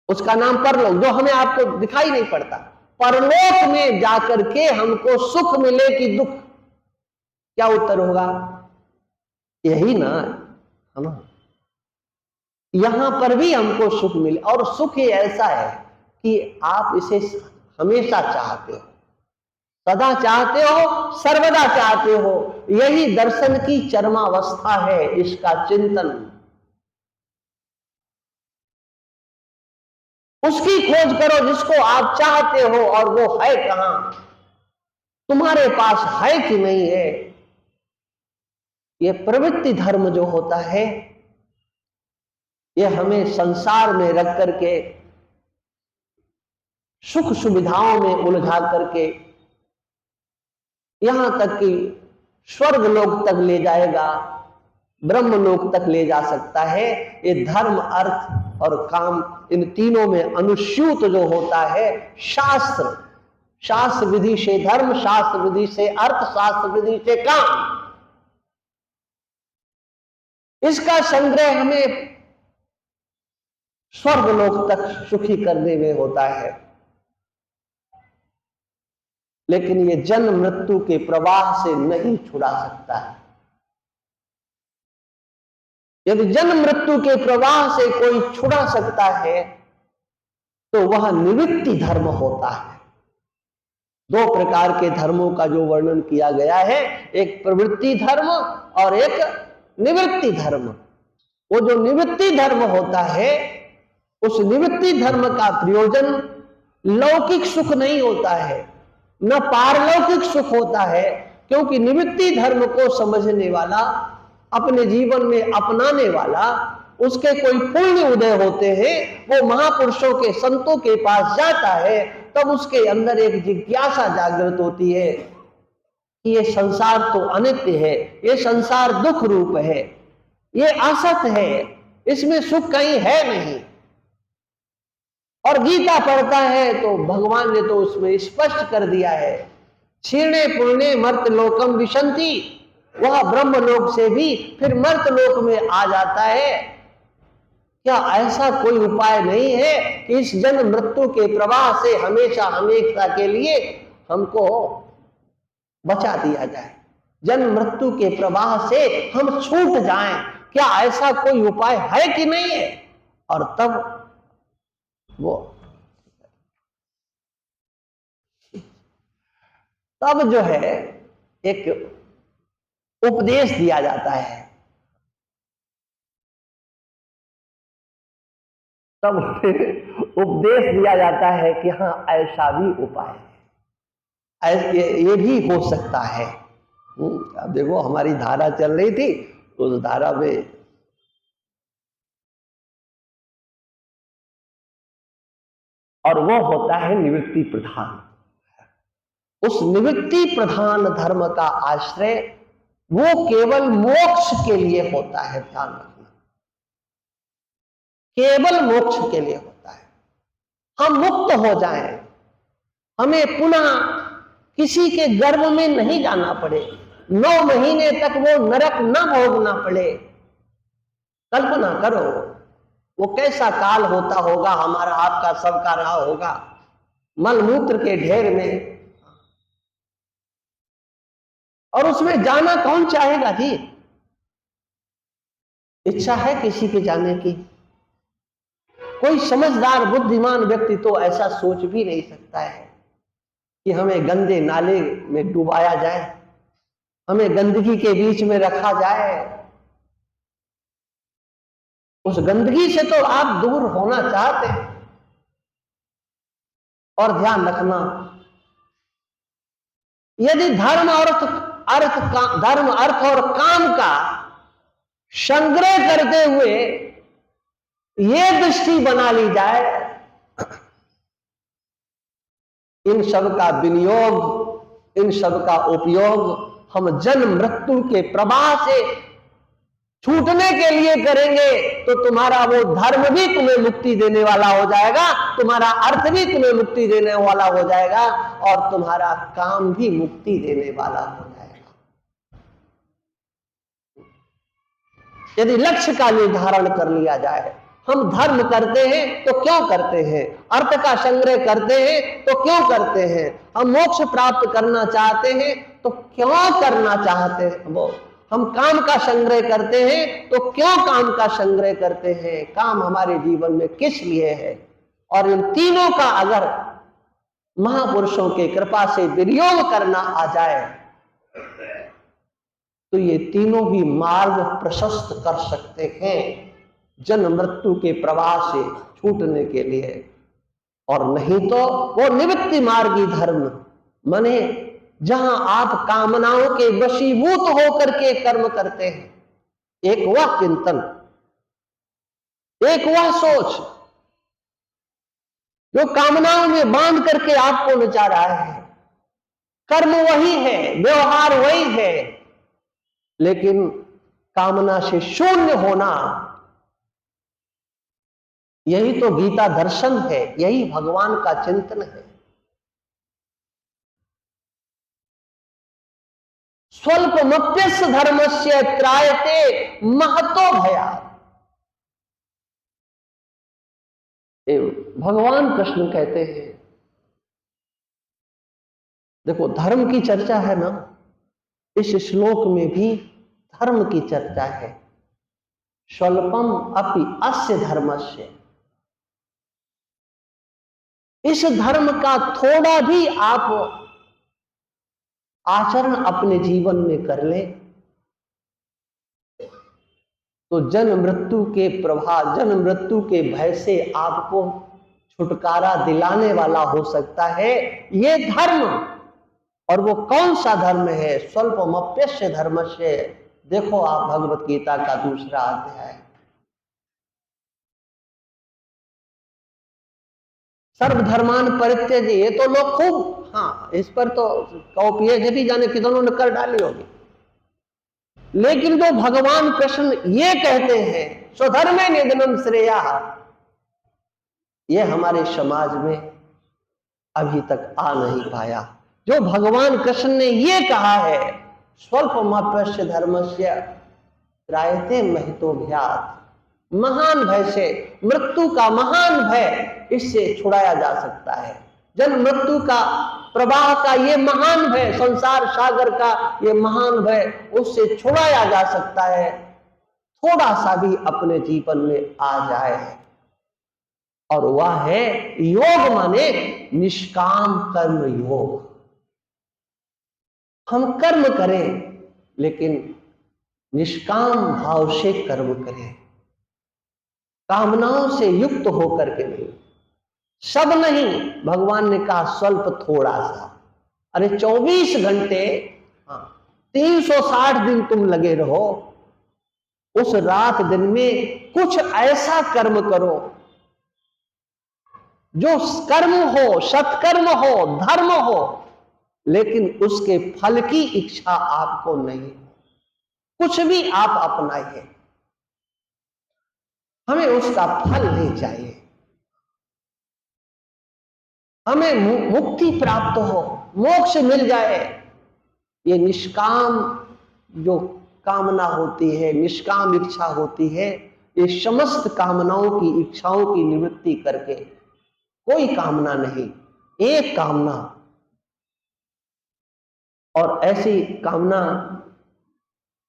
उसका नाम परलोक, जो हमें आपको दिखाई नहीं पड़ता। परलोक में जाकर के हमको सुख मिले कि दुख? क्या उत्तर होगा? यही ना, है ना? यहां पर भी हमको सुख मिले, और सुख ही ऐसा है कि आप इसे हमेशा चाहते हो, सदा चाहते हो, सर्वदा चाहते हो। यही दर्शन की चरमावस्था है, इसका चिंतन। उसकी खोज करो जिसको आप चाहते हो, और वो है कहां? तुम्हारे पास है कि नहीं है? ये प्रवृत्ति धर्म जो होता है, ये हमें संसार में रख करके सुख सुविधाओं में उलझा करके यहां तक कि स्वर्ग लोक तक ले जाएगा, ब्रह्म लोक तक ले जा सकता है। ये धर्म, अर्थ और काम, इन तीनों में अनुस्यूत जो होता है शास्त्र, शास्त्र विधि से धर्म, शास्त्र विधि से अर्थ, शास्त्र विधि से काम, इसका संग्रह हमें स्वर्ग लोक तक सुखी करने में होता है। लेकिन ये जन्म मृत्यु के प्रवाह से नहीं छुड़ा सकता है। यदि जन्म मृत्यु के प्रवाह से कोई छुड़ा सकता है तो वह निवृत्ति धर्म होता है। दो प्रकार के धर्मों का जो वर्णन किया गया है, एक प्रवृत्ति धर्म और एक निवृत्ति धर्म। वो जो निवृत्ति धर्म होता है, उस निवृत्ति धर्म का प्रयोजन लौकिक सुख नहीं होता है, न पारलौकिक सुख होता है, क्योंकि निवृत्ति धर्म को समझने वाला, अपने जीवन में अपनाने वाला, उसके कोई पुण्य उदय होते हैं, वो महापुरुषों के, संतों के पास जाता है, तब उसके अंदर एक जिज्ञासा जागृत होती है कि ये संसार तो अनित्य है, ये संसार दुख रूप है, ये असत है, इसमें सुख कहीं है नहीं। और गीता पढ़ता है तो भगवान ने तो उसमें स्पष्ट कर दिया है, क्षीणे पुण्य मर्त लोकम विशंति, वह ब्रह्म लोक से भी फिर मर्त लोक में आ जाता है। क्या ऐसा कोई उपाय नहीं है कि इस जन्म मृत्यु के प्रवाह से हमेशा हमेशा के लिए हमको बचा दिया जाए, जन्म मृत्यु के प्रवाह से हम छूट जाएं? क्या ऐसा कोई उपाय है कि नहीं है? और तब जो है एक उपदेश दिया जाता है, तब उपदेश दिया जाता है कि हाँ ऐसा भी उपाय है, ये भी हो सकता है। अब देखो हमारी धारा चल रही थी, उस धारा में और वो होता है निवृत्ति प्रधान। उस निवृत्ति प्रधान धर्म का आश्रय वो केवल मोक्ष के लिए होता है, ध्यान रखना, केवल मोक्ष के लिए होता है। हम मुक्त हो जाएं, हमें पुनः किसी के गर्भ में नहीं जाना पड़े, 9 महीने तक वो नरक न भोगना पड़े। कल्पना करो वो कैसा काल होता होगा, हमारा आपका सबका रहा होगा मलमूत्र के ढेर में, और उसमें जाना कौन चाहेगा जी? इच्छा है किसी के जाने की? कोई समझदार बुद्धिमान व्यक्ति तो ऐसा सोच भी नहीं सकता है कि हमें गंदे नाले में डुबाया जाए, हमें गंदगी के बीच में रखा जाए। उस गंदगी से तो आप दूर होना चाहते हैं। और ध्यान रखना, यदि धर्म अर्थ और काम का संग्रह करते हुए ये दृष्टि बना ली जाए, इन सब का विनियोग, इन सब का उपयोग हम जन्म मृत्यु के प्रवाह से छूटने के लिए करेंगे तो तुम्हारा वो धर्म भी तुम्हें मुक्ति देने वाला हो जाएगा, तुम्हारा अर्थ भी तुम्हें मुक्ति देने वाला हो जाएगा और तुम्हारा काम भी मुक्ति देने वाला हो जाएगा। यदि लक्ष्य का निर्धारण कर लिया जाए, हम धर्म करते हैं तो क्यों करते हैं, अर्थ का संग्रह करते हैं तो क्यों करते हैं, हम मोक्ष प्राप्त करना चाहते हैं तो क्यों करना चाहते हैं, वो हम काम का संग्रह करते हैं तो क्यों काम का संग्रह करते हैं, काम हमारे जीवन में किस लिए है। और इन तीनों का अगर महापुरुषों के कृपा से विनियोग करना आ जाए तो ये तीनों भी मार्ग प्रशस्त कर सकते हैं जन्म मृत्यु के प्रवाह से छूटने के लिए। और नहीं तो वो निवृत्ति मार्गी धर्म माने जहां आप कामनाओं के वशीभूत होकर के कर्म करते हैं, एक वह चिंतन, एक वह सोच जो कामनाओं में बांध करके आपको नचा रहा है। कर्म वही है, व्यवहार वही है, लेकिन कामना से शून्य होना, यही तो गीता दर्शन है, यही भगवान का चिंतन है। स्वल्पमप्यस्य धर्मस्य त्रायते महतो भयात्। भगवान कृष्ण कहते हैं, देखो धर्म की चर्चा है ना, इस श्लोक में भी धर्म की चर्चा है। स्वल्पम अपि अस्य धर्मस्य, इस धर्म का थोड़ा भी आप आचरण अपने जीवन में कर ले तो जन्म मृत्यु के प्रभाव, जन्म मृत्यु के भय से आपको छुटकारा दिलाने वाला हो सकता है ये धर्म। और वो कौन सा धर्म है? स्वल्पमप्यस्य धर्मस्य। देखो आप भगवत गीता का दूसरा अध्याय, सर्वधर्मान परित्यज्य। ये तो लोग खूब, हाँ इस पर तो पीएचडी जाने कितनों ने कर डाली होगी, लेकिन जो भगवान कृष्ण ये कहते हैं स्वधर्मे निधनम श्रेया, ये हमारे समाज में अभी तक आ नहीं पाया। जो भगवान कृष्ण ने ये कहा है स्वल्पमप्यस्य धर्मस्य त्रायते महितो भयात्, महान भय से, मृत्यु का महान भय, इससे छुड़ाया जा सकता है। जन्म मृत्यु का प्रवाह का ये महान भय, संसार सागर का ये महान भय, उससे छुड़ाया जा सकता है थोड़ा सा भी अपने जीवन में आ जाए। और वह है योग, माने निष्काम कर्म योग। हम कर्म करें लेकिन निष्काम भाव से कर्म करें, कामनाओं से युक्त होकर के नहीं। सब नहीं, भगवान ने कहा स्वल्प, थोड़ा सा। अरे 24 घंटे, 360 दिन तुम लगे रहो, उस रात दिन में कुछ ऐसा कर्म करो जो कर्म हो, सत्कर्म हो, धर्म हो, लेकिन उसके फल की इच्छा आपको नहीं हो। कुछ भी आप अपनाइए, हमें उसका फल नहीं चाहिए, हमें मुक्ति प्राप्त हो, मोक्ष मिल जाए। ये निष्काम जो कामना होती है, निष्काम इच्छा होती है, ये समस्त कामनाओं की, इच्छाओं की निवृत्ति करके, कोई कामना नहीं, एक कामना। और ऐसी कामना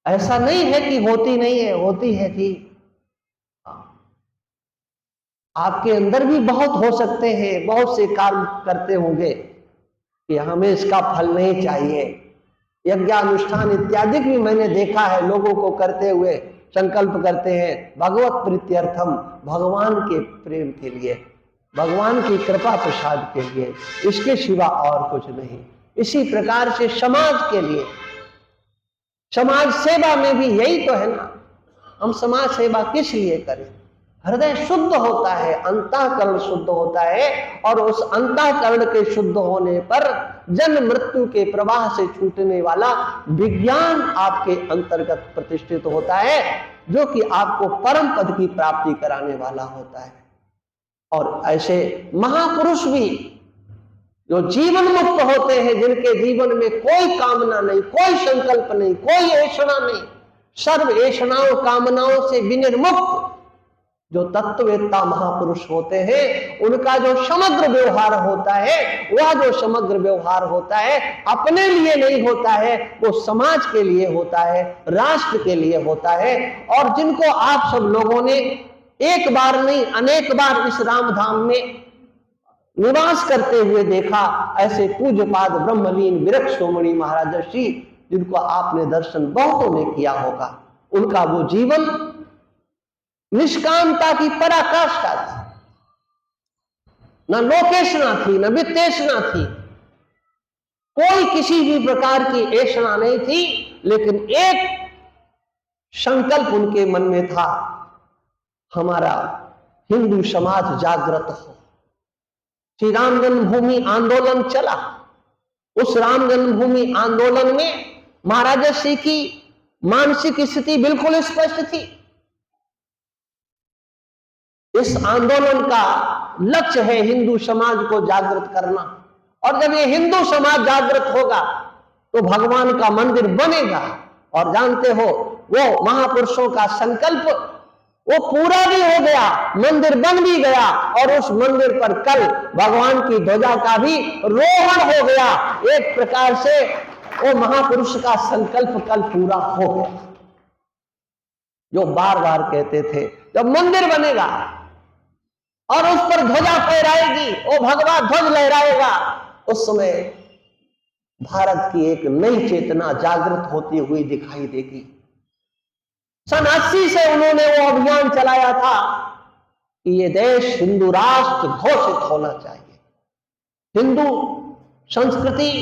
ऐसा नहीं है कि होती नहीं है, होती है कि आपके अंदर भी बहुत हो सकते हैं, बहुत से कार्य करते होंगे कि हमें इसका फल नहीं चाहिए। यज्ञानुष्ठान इत्यादि भी मैंने देखा है लोगों को करते हुए, संकल्प करते हैं भगवत प्रीत्यर्थम, भगवान के प्रेम के लिए, भगवान की कृपा प्रसाद के लिए, इसके सिवा और कुछ नहीं। इसी प्रकार से समाज के लिए, समाज सेवा में भी यही तो है ना। हम समाज सेवा किस लिए करें? हृदय शुद्ध होता है, अंतःकरण शुद्ध होता है, और उस अंतःकरण के शुद्ध होने पर जन्म मृत्यु के प्रवाह से छूटने वाला विज्ञान आपके अंतर्गत प्रतिष्ठित होता है, जो कि आपको परम पद की प्राप्ति कराने वाला होता है। और ऐसे महापुरुष भी जो जीवन मुक्त होते हैं, जिनके जीवन में कोई कामना नहीं, कोई संकल्प नहीं, कोई ऐषणा नहीं, सर्व ऐषणाओं कामनाओं से विनिर्मुक्त जो तत्ववेत्ता महापुरुष होते हैं, उनका जो समग्र व्यवहार होता है, वह जो समग्र व्यवहार होता है अपने लिए नहीं होता है, वो समाज के लिए होता है, राष्ट्र के लिए होता है। और जिनको आप सब लोगों ने एक बार नहीं अनेक बार इस रामधाम में निवास करते हुए देखा, ऐसे पूज्यपाद ब्रह्मलीन विरक्त शिरोमणि महाराज श्री, जिनको आपने दर्शन बहुतों ने किया होगा, उनका वो जीवन निष्कामता की पराकाष्ठा थी। न लोकेशना थी, न वित्तेषणा थी, कोई किसी भी प्रकार की ऐषणा नहीं थी, लेकिन एक संकल्प उनके मन में था, हमारा हिंदू समाज जागृत हो। श्री राम जन्मभूमि आंदोलन चला, उस राम जन्मभूमि आंदोलन में महाराज श्री की मानसिक स्थिति बिल्कुल स्पष्ट थी। इस आंदोलन का लक्ष्य है हिंदू समाज को जागृत करना, और जब ये हिंदू समाज जागृत होगा तो भगवान का मंदिर बनेगा। और जानते हो, वो महापुरुषों का संकल्प वो पूरा भी हो गया, मंदिर बन भी गया, और उस मंदिर पर कल भगवान की ध्वजा का भी रोहण हो गया। एक प्रकार से वो महापुरुष का संकल्प कल पूरा हो गया, जो बार बार कहते थे जब मंदिर बनेगा और उस पर ध्वजा फहराएगी, वो भगवा ध्वज लहराएगा, उस समय भारत की एक नई चेतना जागृत होती हुई दिखाई देगी। सन 80 से उन्होंने वो अभियान चलाया था कि ये देश हिंदू राष्ट्र घोषित होना चाहिए, हिंदू संस्कृति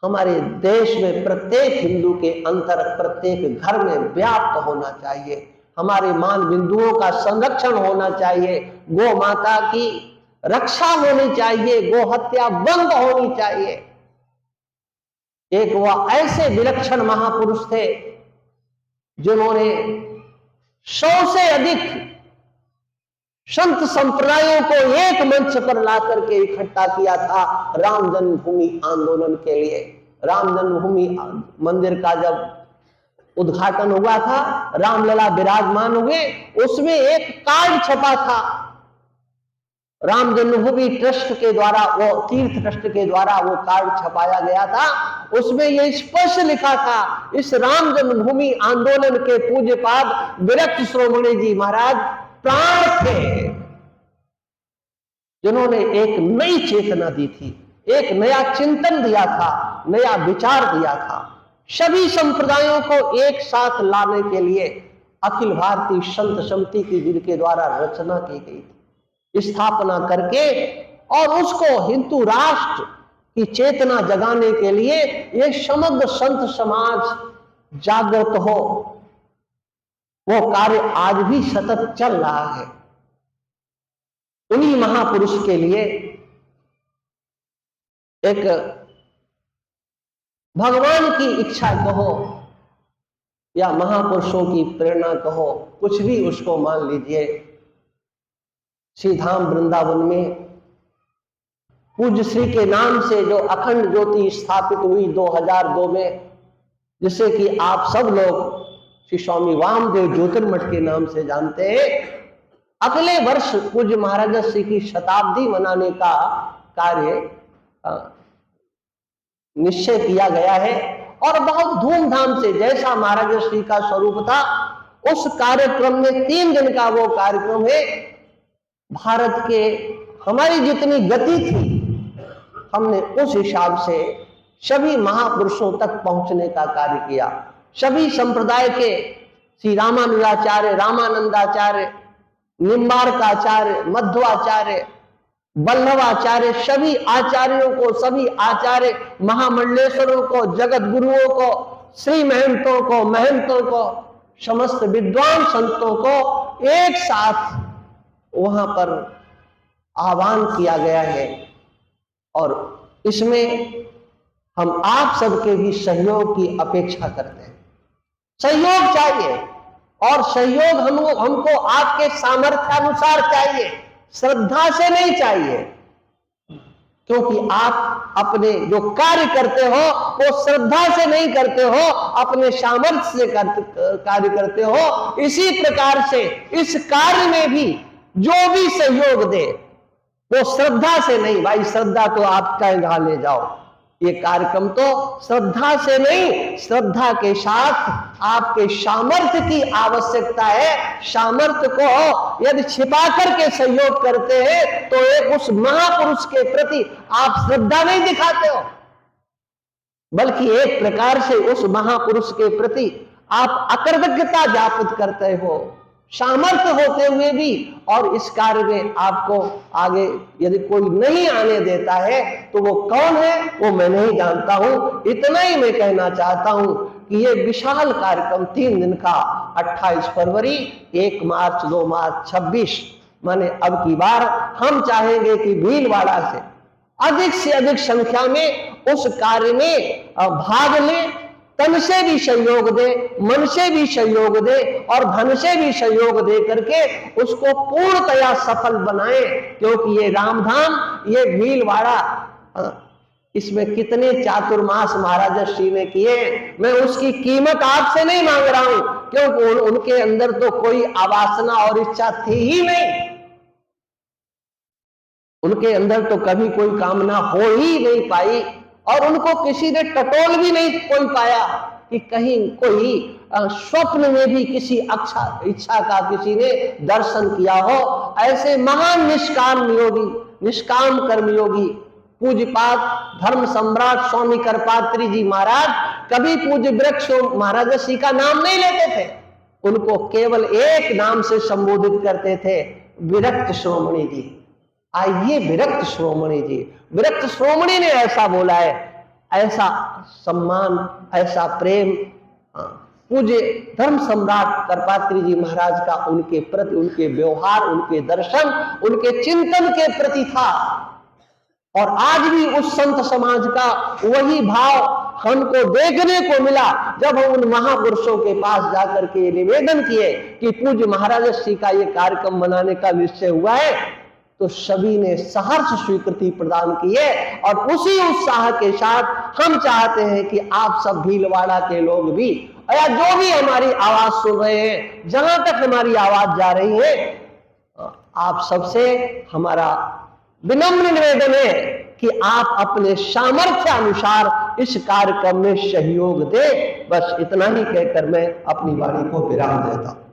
हमारे देश में प्रत्येक हिंदू के अंतर प्रत्येक घर में व्याप्त होना चाहिए, हमारे मान बिंदुओं का संरक्षण होना चाहिए, गौ माता की रक्षा होनी चाहिए, गो हत्या बंद होनी चाहिए। एक वह ऐसे विलक्षण महापुरुष थे जिन्होंने 100 से अधिक संत संप्रदायों को एक मंच पर लाकर के इकट्ठा किया था राम जन्मभूमि आंदोलन के लिए। राम जन्मभूमि मंदिर का जब उद्घाटन हुआ था, रामलला विराजमान हुए, उसमें एक कार्ड छपा था राम जन्मभूमि ट्रस्ट के द्वारा, वो तीर्थ ट्रस्ट के द्वारा वो कार्ड छपाया गया था। उसमें ये स्पष्ट लिखा था, इस राम जन्मभूमि आंदोलन के पूज्यपाद विरक्त शिरोमणि जी महाराज प्राण थे, जिन्होंने एक नई चेतना दी थी, एक नया चिंतन दिया था, नया विचार दिया था। सभी संप्रदायों को एक साथ लाने के लिए अखिल भारतीय संत समिति की, जिनके द्वारा रचना की गई थी, स्थापना करके, और उसको हिंदू राष्ट्र की चेतना जगाने के लिए ये समग्र संत समाज जागृत हो, वो कार्य आज भी सतत चल रहा है। उन्हीं महापुरुष के लिए एक भगवान की इच्छा कहो या महापुरुषों की प्रेरणा कहो, कुछ भी उसको मान लीजिए। श्री धाम वृंदावन में पूज्य श्री के नाम से जो अखंड ज्योति स्थापित हुई 2002 में, जिसे कि आप सब लोग श्री स्वामी वामदेव ज्योतिर्मठ के नाम से जानते हैं, अगले वर्ष पूज्य महाराज श्री की शताब्दी मनाने का कार्य निश्चय किया गया है, और बहुत धूमधाम से, जैसा महाराज श्री का स्वरूप था उस कार्यक्रम में 3 दिन का वो कार्यक्रम है। भारत के हमारी जितनी गति थी, हमने उस हिसाब से सभी महापुरुषों तक पहुंचने का कार्य किया। सभी संप्रदाय के श्री रामानुजाचार्य, रामानंदाचार्य, निम्बार्काचार्य, मध्वाचार्य, वल्लभाचार्य, सभी आचार्यों को, सभी आचार्य महामंडलेश्वरों को, जगत गुरुओं को, श्री महंतों को, समस्त विद्वान संतों को एक साथ वहां पर आह्वान किया गया है। और इसमें हम आप सबके भी सहयोग की अपेक्षा करते हैं। सहयोग चाहिए, और सहयोग हमको आपके सामर्थ्य अनुसार चाहिए, श्रद्धा से नहीं चाहिए, क्योंकि आप अपने जो कार्य करते हो वो श्रद्धा से नहीं करते हो, अपने सामर्थ्य से कार्य करते हो। इसी प्रकार से इस कार्य में भी जो भी सहयोग दे वो श्रद्धा से नहीं, भाई श्रद्धा तो आपका यहाँ ले जाओ, ये कार्यक्रम तो श्रद्धा से नहीं, श्रद्धा के साथ आपके सामर्थ्य की आवश्यकता है। सामर्थ्य को यदि छिपा करके सहयोग करते हैं तो एक उस महापुरुष के प्रति आप श्रद्धा नहीं दिखाते हो, बल्कि एक प्रकार से उस महापुरुष के प्रति आप अकृतज्ञता ज्ञापित करते हो, सामर्थ्य होते हुए भी। और इस कार्य में आपको आगे यदि कोई नहीं आने देता है तो वो कौन है वो मैं नहीं जानता हूं। इतना ही मैं कहना चाहता हूं कि ये विशाल कार्यक्रम 3 दिन का 28 फरवरी, 1 मार्च, 2 मार्च, 26 माने अब की बार हम चाहेंगे कि भीलवाड़ा से अधिक संख्या में उस कार्य में भाग लें, तन से भी सहयोग दे, मन से भी सहयोग दे और धन से भी सहयोग दे करके उसको पूर्णतया सफल बनाए। क्योंकि ये रामधाम, ये भीलवाड़ा, इसमें कितने चातुर्मास महाराज श्री ने किए, मैं उसकी कीमत आपसे नहीं मांग रहा हूं, क्योंकि उनके अंदर तो कोई आवासना और इच्छा थी ही नहीं, उनके अंदर तो कभी कोई कामना हो ही नहीं पाई, और उनको किसी ने टटोल भी नहीं कोई पाया कि कहीं कोई स्वप्न में भी किसी इच्छा का किसी ने दर्शन किया हो। ऐसे महान निष्काम कर्मयोगी पूज्यपाद धर्म सम्राट स्वामी करपात्री जी महाराज कभी पूज्य वृक्ष महाराज श्री का नाम नहीं लेते थे, उनको केवल एक नाम से संबोधित करते थे, विरक्त शिरोमणि जी। आइए विरक्त शिरोमणि जी, विरक्त शिरोमणि ने ऐसा बोला है, ऐसा सम्मान, ऐसा प्रेम पूज्य धर्म सम्राट करपात्री जी महाराज का उनके प्रति, उनके व्यवहार, उनके दर्शन, उनके चिंतन के प्रति था। और आज भी उस संत समाज का वही भाव हमको देखने को मिला जब हम उन महापुरुषों के पास जाकर के निवेदन किए कि पूज्य महाराज श्री का ये कार्यक्रम मनाने का निश्चय हुआ है, तो सभी ने सहर्ष स्वीकृति प्रदान की है। और उसी उत्साह के साथ हम चाहते हैं कि आप सब भीलवाड़ा के लोग भी, या जो भी हमारी आवाज सुन रहे हैं, जहां तक हमारी आवाज जा रही है, आप सबसे हमारा विनम्र निवेदन है कि आप अपने सामर्थ्य अनुसार इस कार्यक्रम में सहयोग दें। बस इतना ही कहकर मैं अपनी वाणी को विराम देता हूं।